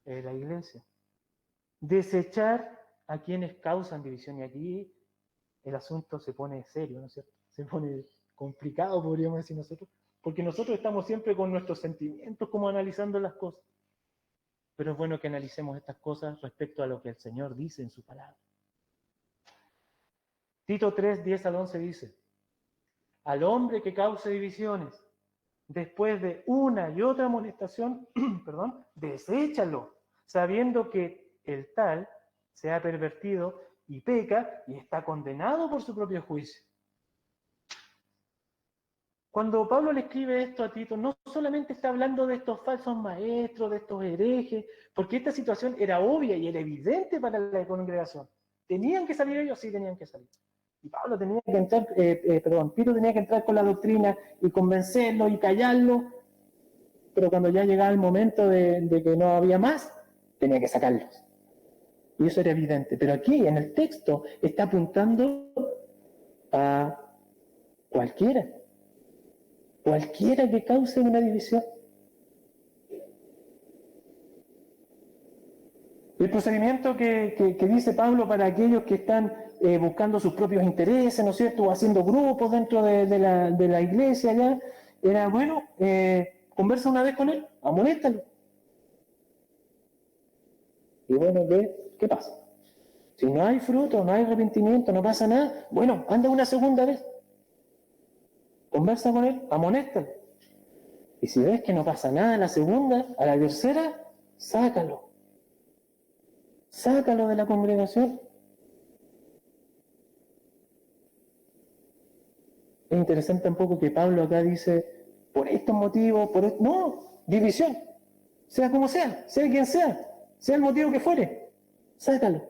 la iglesia. Desechar a quienes causan división. Y aquí el asunto se pone serio, ¿no es cierto? Se pone complicado, podríamos decir nosotros, porque nosotros estamos siempre con nuestros sentimientos como analizando las cosas. Pero es bueno que analicemos estas cosas respecto a lo que el Señor dice en su palabra. Tito 3, 10 al 11 dice, al hombre que cause divisiones, después de una y otra amonestación, deséchalo, sabiendo que el tal se ha pervertido y peca y está condenado por su propio juicio. Cuando Pablo le escribe esto a Tito, no solamente está hablando de estos falsos maestros, de estos herejes, porque esta situación era obvia y era evidente para la congregación. ¿Tenían que salir ellos? Sí, tenían que salir. Y Pablo tenía que entrar, Tito tenía que entrar con la doctrina y convencerlo y callarlo, pero cuando ya llegaba el momento de que no había más, tenía que sacarlos. Y eso era evidente. Pero aquí, en el texto, está apuntando a cualquiera que cause una división. El procedimiento que dice Pablo para aquellos que están buscando sus propios intereses, ¿no es cierto?, o haciendo grupos dentro de la iglesia ya, era, bueno, conversa una vez con él, amonéstalo. Y bueno, ¿qué pasa? Si no hay fruto, no hay arrepentimiento, no pasa nada, bueno, anda una segunda vez. Conversa con él, amonéstalo. Y si ves que no pasa nada a la segunda, a la tercera, sácalo. Sácalo de la congregación. Es interesante un poco que Pablo acá dice, por estos motivos, no, división. Sea como sea quien sea el motivo que fuere, sácalo.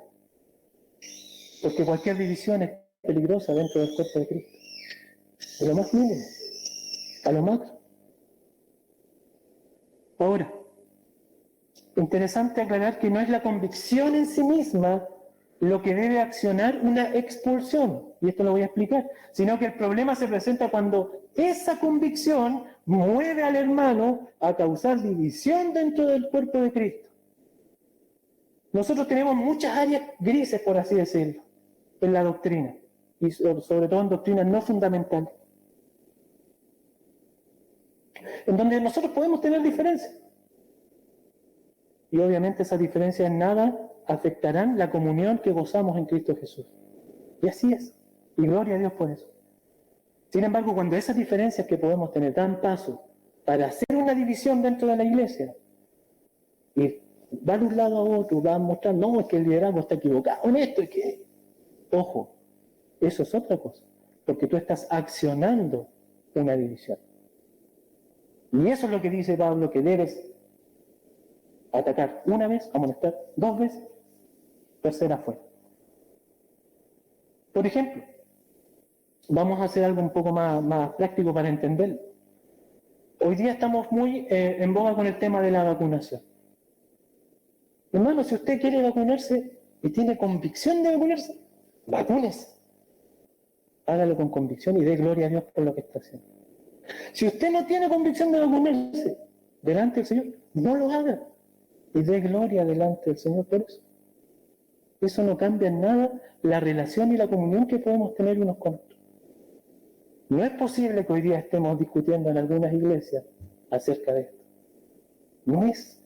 Porque cualquier división es peligrosa dentro del cuerpo de Cristo. De lo más mínimo a lo macro. Ahora, interesante aclarar que no es la convicción en sí misma lo que debe accionar una expulsión, y esto lo voy a explicar, sino que el problema se presenta cuando esa convicción mueve al hermano a causar división dentro del cuerpo de Cristo. Nosotros tenemos muchas áreas grises, por así decirlo, en la doctrina, y sobre todo en doctrinas no fundamentales. en donde nosotros podemos tener diferencias. Y obviamente esas diferencias en nada afectarán la comunión que gozamos en Cristo Jesús. Y así es. Y gloria a Dios por eso. Sin embargo, cuando esas diferencias que podemos tener dan paso para hacer una división dentro de la iglesia, y va de un lado a otro, va a mostrar, no, es que el liderazgo está equivocado en esto, es que, ojo, eso es otra cosa, porque tú estás accionando una división. Y eso es lo que dice Pablo, que debes atacar una vez, amonestar 2 veces, tercera fuera. Por ejemplo, vamos a hacer algo un poco más práctico para entenderlo. Hoy día estamos muy en boga con el tema de la vacunación. Hermano, si usted quiere vacunarse y tiene convicción de vacunarse, vacúnese. Hágalo con convicción y dé gloria a Dios por lo que está haciendo. Si usted no tiene convicción de vacunarse delante del Señor, no lo haga. Y dé gloria delante del Señor por eso. Eso no cambia en nada la relación y la comunión que podemos tener unos con otros. No es posible que hoy día estemos discutiendo en algunas iglesias acerca de esto. No es.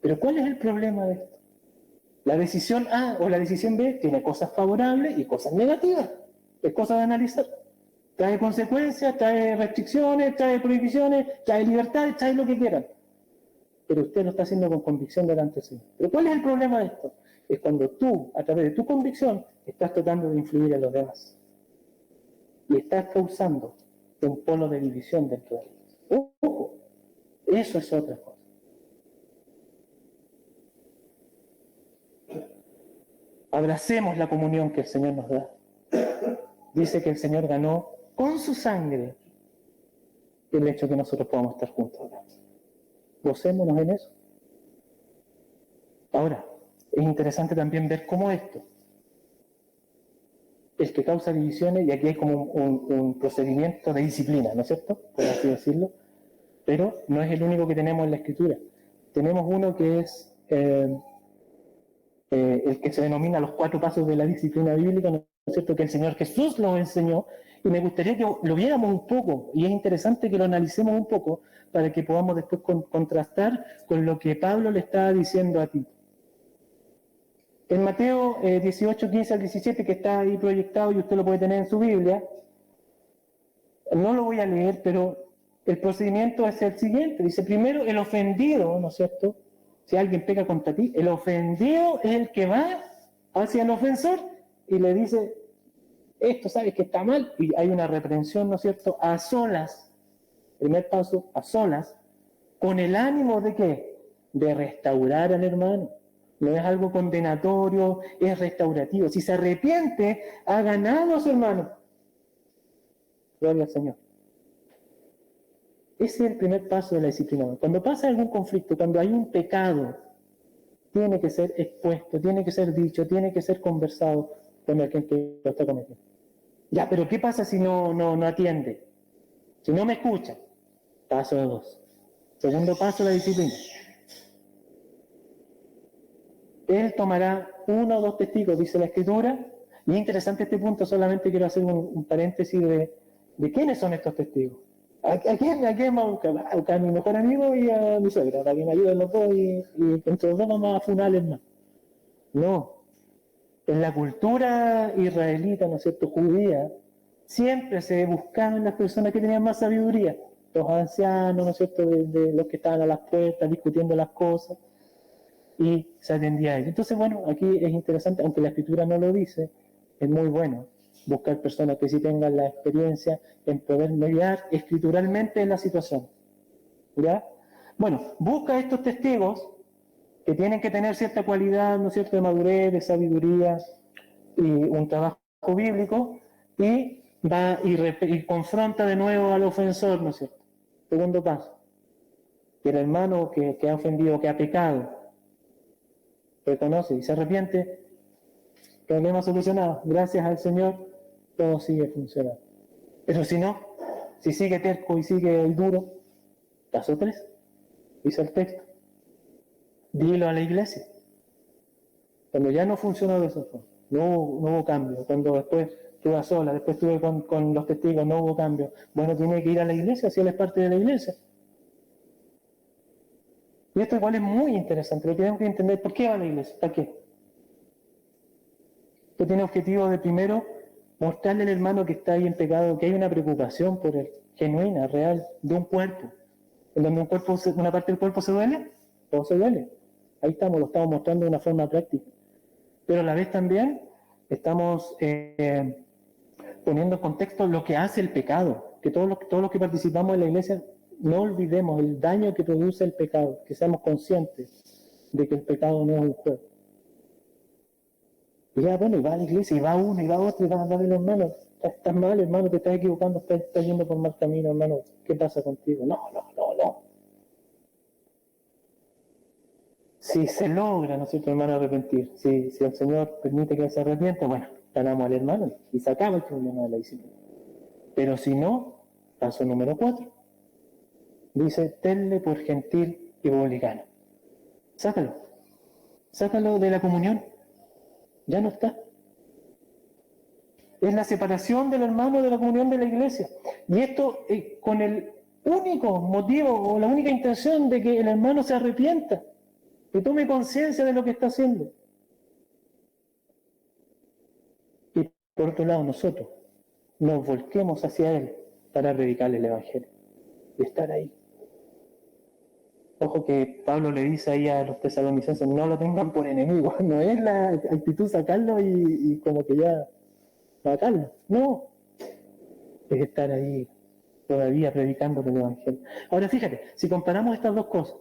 Pero ¿cuál es el problema de esto? La decisión A o la decisión B tiene cosas favorables y cosas negativas. Es cosa de analizar. Trae consecuencias, trae restricciones, trae prohibiciones, trae libertades, trae lo que quieran. Pero usted lo está haciendo con convicción delante del Señor. Pero ¿cuál es el problema de esto? Es cuando tú, a través de tu convicción, estás tratando de influir en los demás. Y estás causando un polo de división dentro de ellos. Ojo, eso es otra cosa. Abracemos la comunión que el Señor nos da. Dice que el Señor ganó con su sangre el hecho de que nosotros podamos estar juntos acá. Gocémonos en eso. Ahora, es interesante también ver cómo esto, el que causa divisiones, y aquí hay como un procedimiento de disciplina, ¿no es cierto? Por así decirlo. Pero no es el único que tenemos en la Escritura. Tenemos uno que es el que se denomina los 4 pasos de la disciplina bíblica, ¿no es cierto? Que el Señor Jesús nos enseñó, y me gustaría que lo viéramos un poco, y es interesante que lo analicemos un poco, para que podamos después contrastar con lo que Pablo le estaba diciendo a Tito. En Mateo 18, 15 al 17, que está ahí proyectado y usted lo puede tener en su Biblia, no lo voy a leer, pero el procedimiento es el siguiente. Dice, primero, el ofendido, ¿no es cierto? Si alguien pega contra ti, el ofendido es el que va hacia el ofensor y le dice, esto sabes que está mal, y hay una reprensión, ¿no es cierto? A solas, primer paso, a solas, con el ánimo de ¿qué? De restaurar al hermano. No es algo condenatorio, es restaurativo. Si se arrepiente, ha ganado a su hermano. Gloria al Señor. Ese es el primer paso de la disciplina. Cuando pasa algún conflicto, cuando hay un pecado, tiene que ser expuesto, tiene que ser dicho, tiene que ser conversado con el que lo está cometiendo. Ya, pero ¿qué pasa si no atiende? Si no me escucha. Paso 2. Segundo paso de la disciplina. Él tomará 1 o 2 testigos, dice la Escritura, y es interesante este punto, solamente quiero hacer un paréntesis de quiénes son estos testigos. ¿A quién vamos a buscar? A buscar a mi mejor amigo y a mi suegra, para que me ayuden los dos y entre los dos vamos a funales más. No. En la cultura israelita, ¿no es cierto?, judía, siempre se buscaban las personas que tenían más sabiduría, los ancianos, ¿no es cierto?, de los que estaban a las puertas discutiendo las cosas, y se atendía a ellos. Entonces, bueno, aquí es interesante, aunque la Escritura no lo dice, es muy bueno buscar personas que sí tengan la experiencia en poder mediar escrituralmente en la situación. ¿Ya? Bueno, busca estos testigos que tienen que tener cierta cualidad, ¿no es cierto?, de madurez, de sabiduría y un trabajo bíblico, y va y confronta de nuevo al ofensor, ¿no es cierto? Segundo paso, que el hermano que ha ofendido, que ha pecado, reconoce y se arrepiente, problema solucionado, gracias al Señor, todo sigue funcionando. Pero si no, si sigue terco y sigue el duro, paso 3, dice el texto, dilo a la iglesia. Cuando ya no funciona de esa forma. no hubo cambio. Cuando después estuve sola, después estuve con los testigos, no hubo cambio. Bueno, tiene que ir a la iglesia, si él es parte de la iglesia. Y esto igual es muy interesante, lo tenemos que entender. ¿Por qué va a la iglesia? ¿Para qué? Esto tiene objetivo de primero mostrarle al hermano que está ahí en pecado que hay una preocupación por él, genuina, real, de un cuerpo. En donde una parte del cuerpo se duele, todo se duele. Ahí estamos, lo estamos mostrando de una forma práctica. Pero a la vez también estamos poniendo en contexto lo que hace el pecado. Que todos los que participamos en la iglesia no olvidemos el daño que produce el pecado, que seamos conscientes de que el pecado no es un juego. Y ya, bueno, y va a la iglesia, y va uno, y va otro, y va a ver los hermanos. Estás mal, hermano, te estás equivocando, estás yendo por mal camino, hermano. ¿Qué pasa contigo? No. Si se logra, ¿no es cierto, hermano, arrepentir? Si el Señor permite que se arrepienta, bueno, ganamos al hermano y se acaba el problema de la disciplina. Pero si no, paso número 4. Dice, tenle por gentil y publicano. Sácalo de la comunión. Ya no está. Es la separación del hermano de la comunión de la iglesia. Y esto con el único motivo o la única intención de que el hermano se arrepienta, que tome conciencia de lo que está haciendo. Y por otro lado, nosotros nos volquemos hacia él para predicarle el evangelio y estar ahí. Ojo que Pablo le dice ahí a los tesalonicenses, no lo tengan por enemigo. No es la actitud sacarlo y como que ya matarlo. No. Es estar ahí todavía predicando el evangelio. Ahora fíjate, si comparamos estas dos cosas,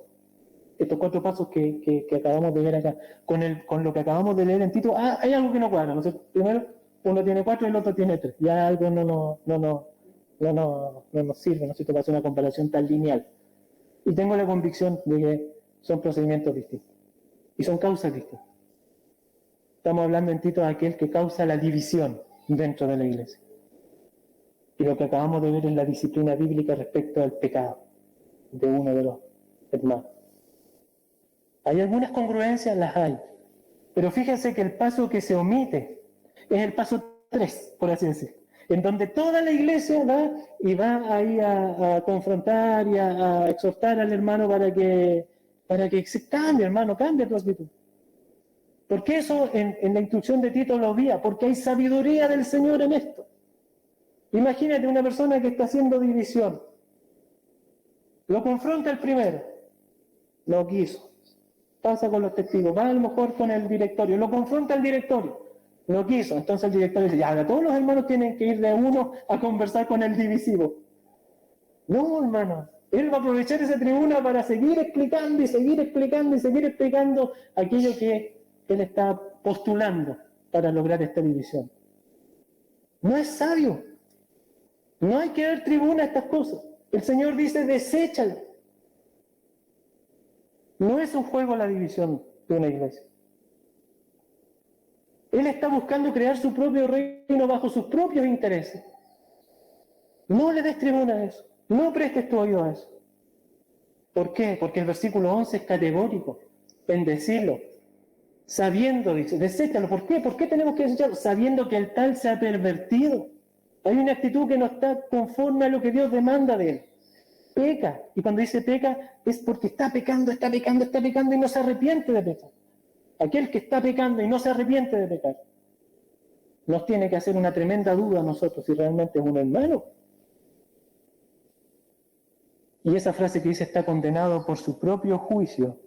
estos 4 pasos que acabamos de ver acá, con lo que acabamos de leer en Tito, hay algo que no cuadra, ¿no sé? Primero, uno tiene 4 y el otro tiene 3. Ya algo no nos sirve, ¿no sé? Para hacer una comparación tan lineal. Y tengo la convicción de que son procedimientos distintos. Y son causas distintas. Estamos hablando en Tito de aquel que causa la división dentro de la iglesia. Y lo que acabamos de ver es la disciplina bíblica respecto al pecado de uno de los hermanos. ¿Hay algunas congruencias? Las hay. Pero fíjense que el paso que se omite es el paso 3, por así decir, en donde toda la iglesia va ahí a confrontar y a exhortar al hermano para que se cambie, hermano, cambie tu actitud. Porque eso en la instrucción de Tito lo había, porque hay sabiduría del Señor en esto. Imagínate una persona que está haciendo división. Lo confronta el primero. No quiso. Pasa con los testigos. Va a lo mejor con el directorio. Lo confronta el directorio. No quiso. Entonces el directorio dice, ya, ahora todos los hermanos tienen que ir de uno a conversar con el divisivo. No, hermano. Él va a aprovechar esa tribuna para seguir explicando y seguir explicando y seguir explicando aquello que él está postulando para lograr esta división. No es sabio. No hay que dar tribuna a estas cosas. El Señor dice, deséchalo. No es un juego la división de una iglesia. Él está buscando crear su propio reino bajo sus propios intereses. No le des tribuna a eso. No prestes tu oído a eso. ¿Por qué? Porque el versículo 11 es categórico. Bendecirlo. Sabiendo, dice, deséchalo. ¿Por qué? ¿Por qué tenemos que desecharlo? Sabiendo que el tal se ha pervertido. Hay una actitud que no está conforme a lo que Dios demanda de él. Peca. Y cuando dice peca, es porque está pecando y no se arrepiente de pecar. Aquel que está pecando y no se arrepiente de pecar, nos tiene que hacer una tremenda duda a nosotros si realmente es un hermano. Y esa frase que dice está condenado por su propio juicio,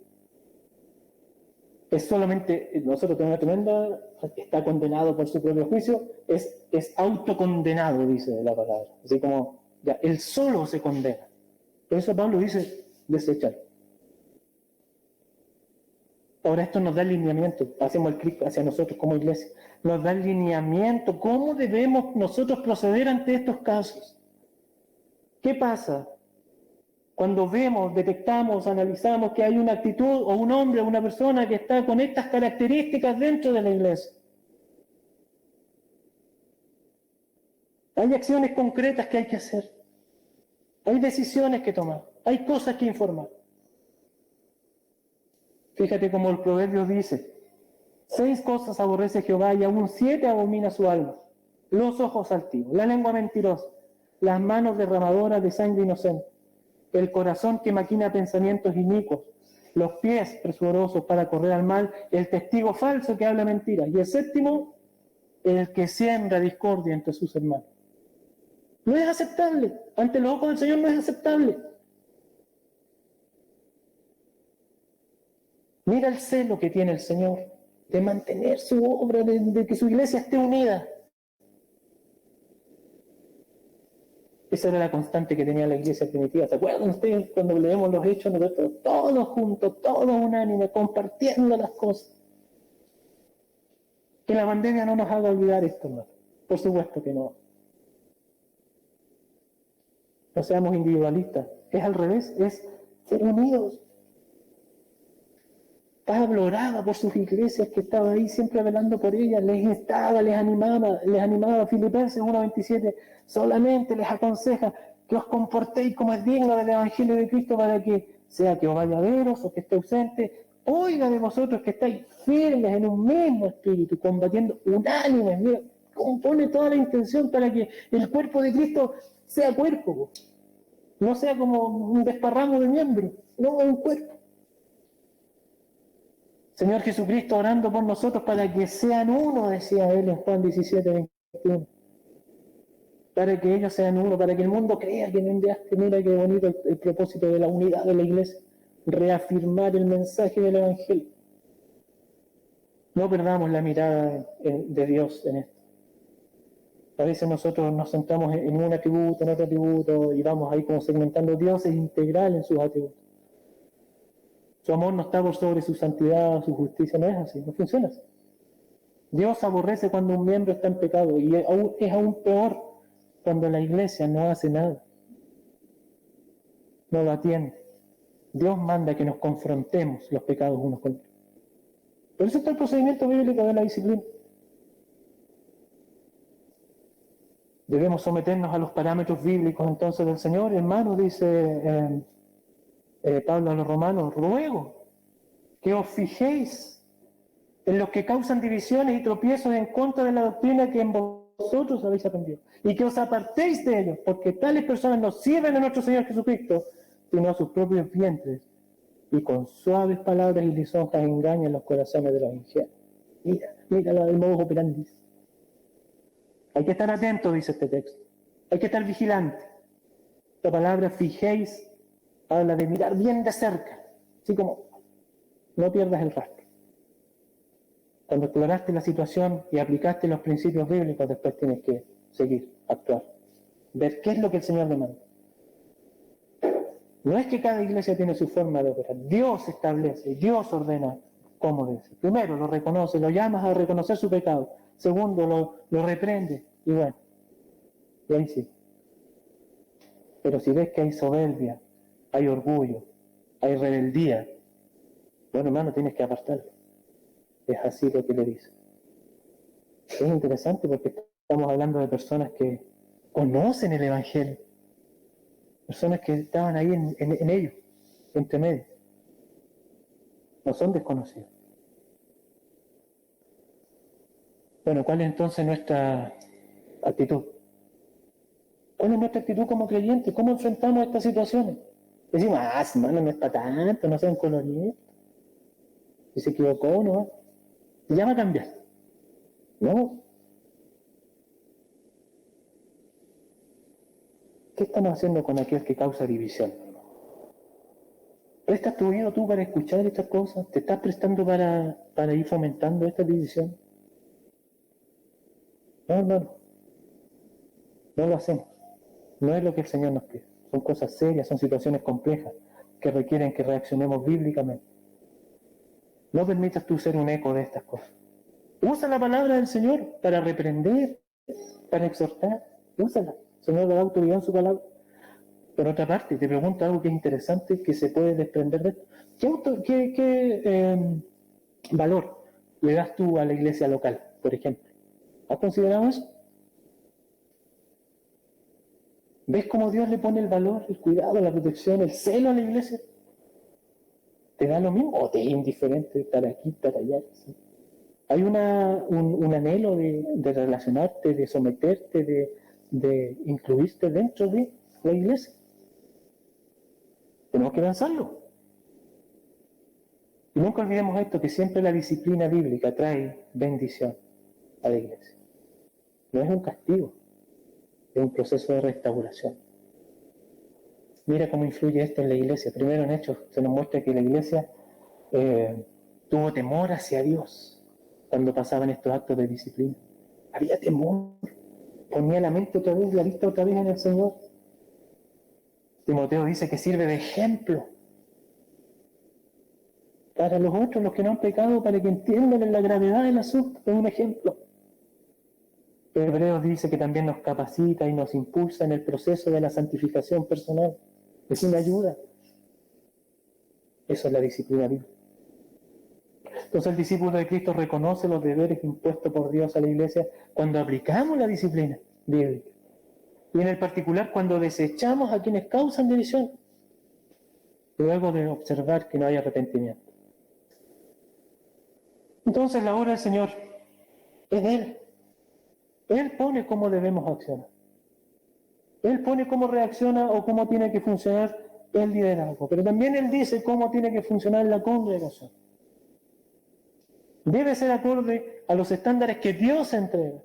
es solamente, nosotros tenemos una tremenda, está condenado por su propio juicio, es autocondenado, dice la palabra. Así como, ya, él solo se condena. Por eso Pablo dice, desechar. Ahora esto nos da lineamiento, hacemos el clic hacia nosotros como iglesia, nos da lineamiento, cómo debemos nosotros proceder ante estos casos. ¿Qué pasa? Cuando vemos, detectamos, analizamos que hay una actitud o un hombre o una persona que está con estas características dentro de la iglesia. Hay acciones concretas que hay que hacer. Hay decisiones que tomar. Hay cosas que informar. Fíjate como el proverbio dice, 6 cosas aborrece Jehová y aún 7 abomina su alma. Los ojos altivos, la lengua mentirosa, las manos derramadoras de sangre inocente, el corazón que maquina pensamientos inicuos, los pies presurosos para correr al mal, el testigo falso que habla mentiras, y el séptimo, el que siembra discordia entre sus hermanos. No es aceptable, ante los ojos del Señor no es aceptable. Mira el celo que tiene el Señor de mantener su obra, de que su iglesia esté unida. Esa era la constante que tenía la iglesia primitiva. ¿Se acuerdan ustedes cuando leemos los hechos? Nosotros todos juntos, todos unánimes, compartiendo las cosas. Que la pandemia no nos haga olvidar esto, hermano. Por supuesto que no. No seamos individualistas. Es al revés, es ser unidos. Pablo oraba por sus iglesias que estaba ahí siempre velando por ellas, les instaba, les animaba. Filipenses 1:27, solamente les aconseja que os comportéis como es digno del Evangelio de Cristo para que, sea que os vaya a veros o que esté ausente, oiga de vosotros que estáis firmes en un mismo espíritu, combatiendo unánimes. Mira, compone toda la intención para que el cuerpo de Cristo sea cuerpo, no sea como un desparramo de miembros, no un cuerpo. Señor Jesucristo orando por nosotros para que sean uno, decía él en Juan 17:21. Para que ellos sean uno, para que el mundo crea que me enviaste. Mira qué bonito el propósito de la unidad de la iglesia. Reafirmar el mensaje del Evangelio. No perdamos la mirada de Dios en esto. A veces nosotros nos centramos en un atributo, en otro atributo, y vamos ahí como segmentando. Dios es integral en sus atributos. Su amor no está por sobre su santidad, su justicia, no es así, no funciona así. Dios aborrece cuando un miembro está en pecado y es aún peor cuando la iglesia no hace nada, no lo atiende. Dios manda que nos confrontemos los pecados unos con otros. Por eso está el procedimiento bíblico de la disciplina. Debemos someternos a los parámetros bíblicos entonces del Señor. Hermano, dice Pablo a los romanos, ruego que os fijéis en los que causan divisiones y tropiezos en contra de la doctrina que en vosotros habéis aprendido, y que os apartéis de ellos, porque tales personas no sirven a nuestro Señor Jesucristo, sino a sus propios vientres, y con suaves palabras y lisonjas engañan los corazones de los ingenuos. Mira el modus operandi. Hay que estar atento, dice este texto. Hay que estar vigilante. La palabra fijéis habla de mirar bien de cerca, así como no pierdas el rastro. Cuando exploraste la situación y aplicaste los principios bíblicos, después tienes que seguir, actuar, ver qué es lo que el Señor demanda. No es que cada iglesia tiene su forma de operar. Dios establece, Dios ordena cómo debe ser. Primero lo reconoce, lo llamas a reconocer su pecado. Segundo, lo reprende. Y bueno, y ahí sí. Pero si ves que hay soberbia, hay orgullo, hay rebeldía, bueno, hermano, tienes que apartarlo. Es así lo que le dice. Es interesante porque estamos hablando de personas que conocen el Evangelio. Personas que estaban ahí en ellos, entre medio. No son desconocidos. Bueno, ¿cuál es entonces nuestra actitud? ¿Cuál es nuestra actitud como creyentes? ¿Cómo enfrentamos estas situaciones? Decimos, hermano, no es para tanto, no sean colonialistas. Si se equivocó, no. Ya va a cambiar. No. ¿Qué estamos haciendo con aquel que causa división? ¿Prestas tu oído tú para escuchar estas cosas? ¿Te estás prestando para ir fomentando esta división? No, hermano. No lo hacemos. No es lo que el Señor nos pide. Son cosas serias, son situaciones complejas que requieren que reaccionemos bíblicamente. No permitas tú ser un eco de estas cosas. Usa la palabra del Señor para reprender, para exhortar. Úsala. El Señor da autoridad en su palabra. Por otra parte, te pregunto algo que es interesante, que se puede desprender de esto. ¿Qué valor le das tú a la iglesia local, por ejemplo? ¿Has considerado eso? ¿Ves cómo Dios le pone el valor, el cuidado, la protección, el celo a la iglesia? ¿Te da lo mismo o te es indiferente estar aquí, estar allá? ¿Sí? Hay un anhelo de relacionarte, de someterte, de incluirte dentro de la iglesia. Tenemos que pensarlo. Y nunca olvidemos esto, que siempre la disciplina bíblica trae bendición a la iglesia. No es un castigo, es un proceso de restauración. Mira cómo influye esto en la iglesia. Primero en Hechos se nos muestra que la iglesia tuvo temor hacia Dios cuando pasaban estos actos de disciplina. Había temor. Ponía la mente otra vez, la vista otra vez en el Señor. Timoteo dice que sirve de ejemplo para los otros, los que no han pecado, para que entiendan la gravedad del asunto. Es un ejemplo. Hebreos dice que también nos capacita y nos impulsa en el proceso de la santificación personal. Es una ayuda. Eso es la disciplina bíblica. Entonces el discípulo de Cristo reconoce los deberes impuestos por Dios a la iglesia cuando aplicamos la disciplina bíblica. Y en el particular cuando desechamos a quienes causan división, luego de observar que no hay arrepentimiento. Entonces la obra del Señor es de Él. Él pone cómo debemos accionar. Él pone cómo reacciona o cómo tiene que funcionar el liderazgo. Pero también Él dice cómo tiene que funcionar la congregación. Debe ser acorde a los estándares que Dios entrega.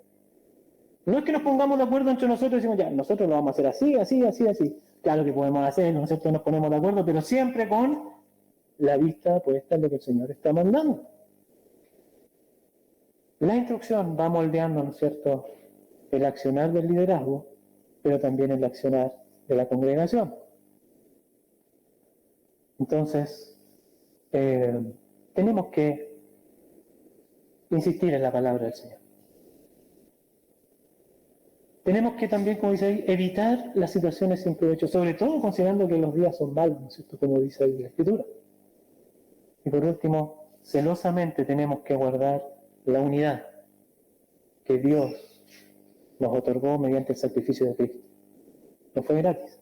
No es que nos pongamos de acuerdo entre nosotros y decimos, ya, nosotros lo vamos a hacer así, así, así, así. Claro que podemos hacerlo, nosotros nos ponemos de acuerdo, pero siempre con la vista puesta en lo que el Señor está mandando. La instrucción va moldeando, ¿no es cierto?, el accionar del liderazgo, pero también el accionar de la congregación. Entonces, tenemos que insistir en la palabra del Señor. Tenemos que también, como dice ahí, evitar las situaciones sin provecho, sobre todo considerando que los días son malos, ¿no es cierto?, como dice ahí la Escritura. Y por último, celosamente tenemos que guardar la unidad que Dios nos otorgó mediante el sacrificio de Cristo. No fue gratis.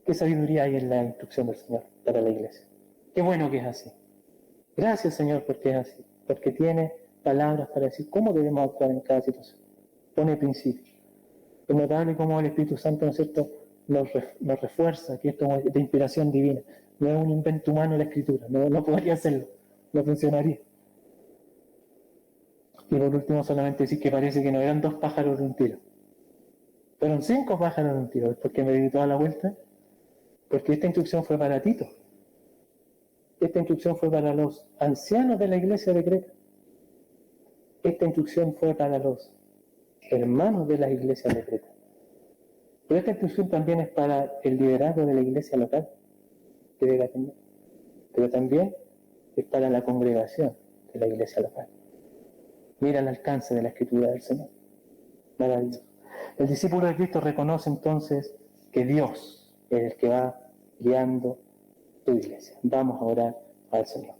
¿Qué sabiduría hay en la instrucción del Señor para la iglesia? Qué bueno que es así. Gracias, Señor, porque es así. Porque tiene palabras para decir cómo debemos actuar en cada situación. Pone principios. Es notable cómo el Espíritu Santo, ¿no es cierto?, nos refuerza que esto es de inspiración divina. No es un invento humano la Escritura. No podría hacerlo. No funcionaría. Y por último, solamente decir que parece que no eran 2 pájaros de un tiro. Fueron 5 pájaros de un tiro. Después que me di toda la vuelta. Porque esta instrucción fue para Tito. Esta instrucción fue para los ancianos de la iglesia de Creta. Esta instrucción fue para los hermanos de las iglesias de Creta. Pero esta instrucción también es para el liderazgo de la iglesia local que debe atender. Pero también es para la congregación de la iglesia local. Mira el alcance de la Escritura del Señor. Maravilloso. El discípulo de Cristo reconoce entonces que Dios es el que va guiando tu iglesia. Vamos a orar al Señor.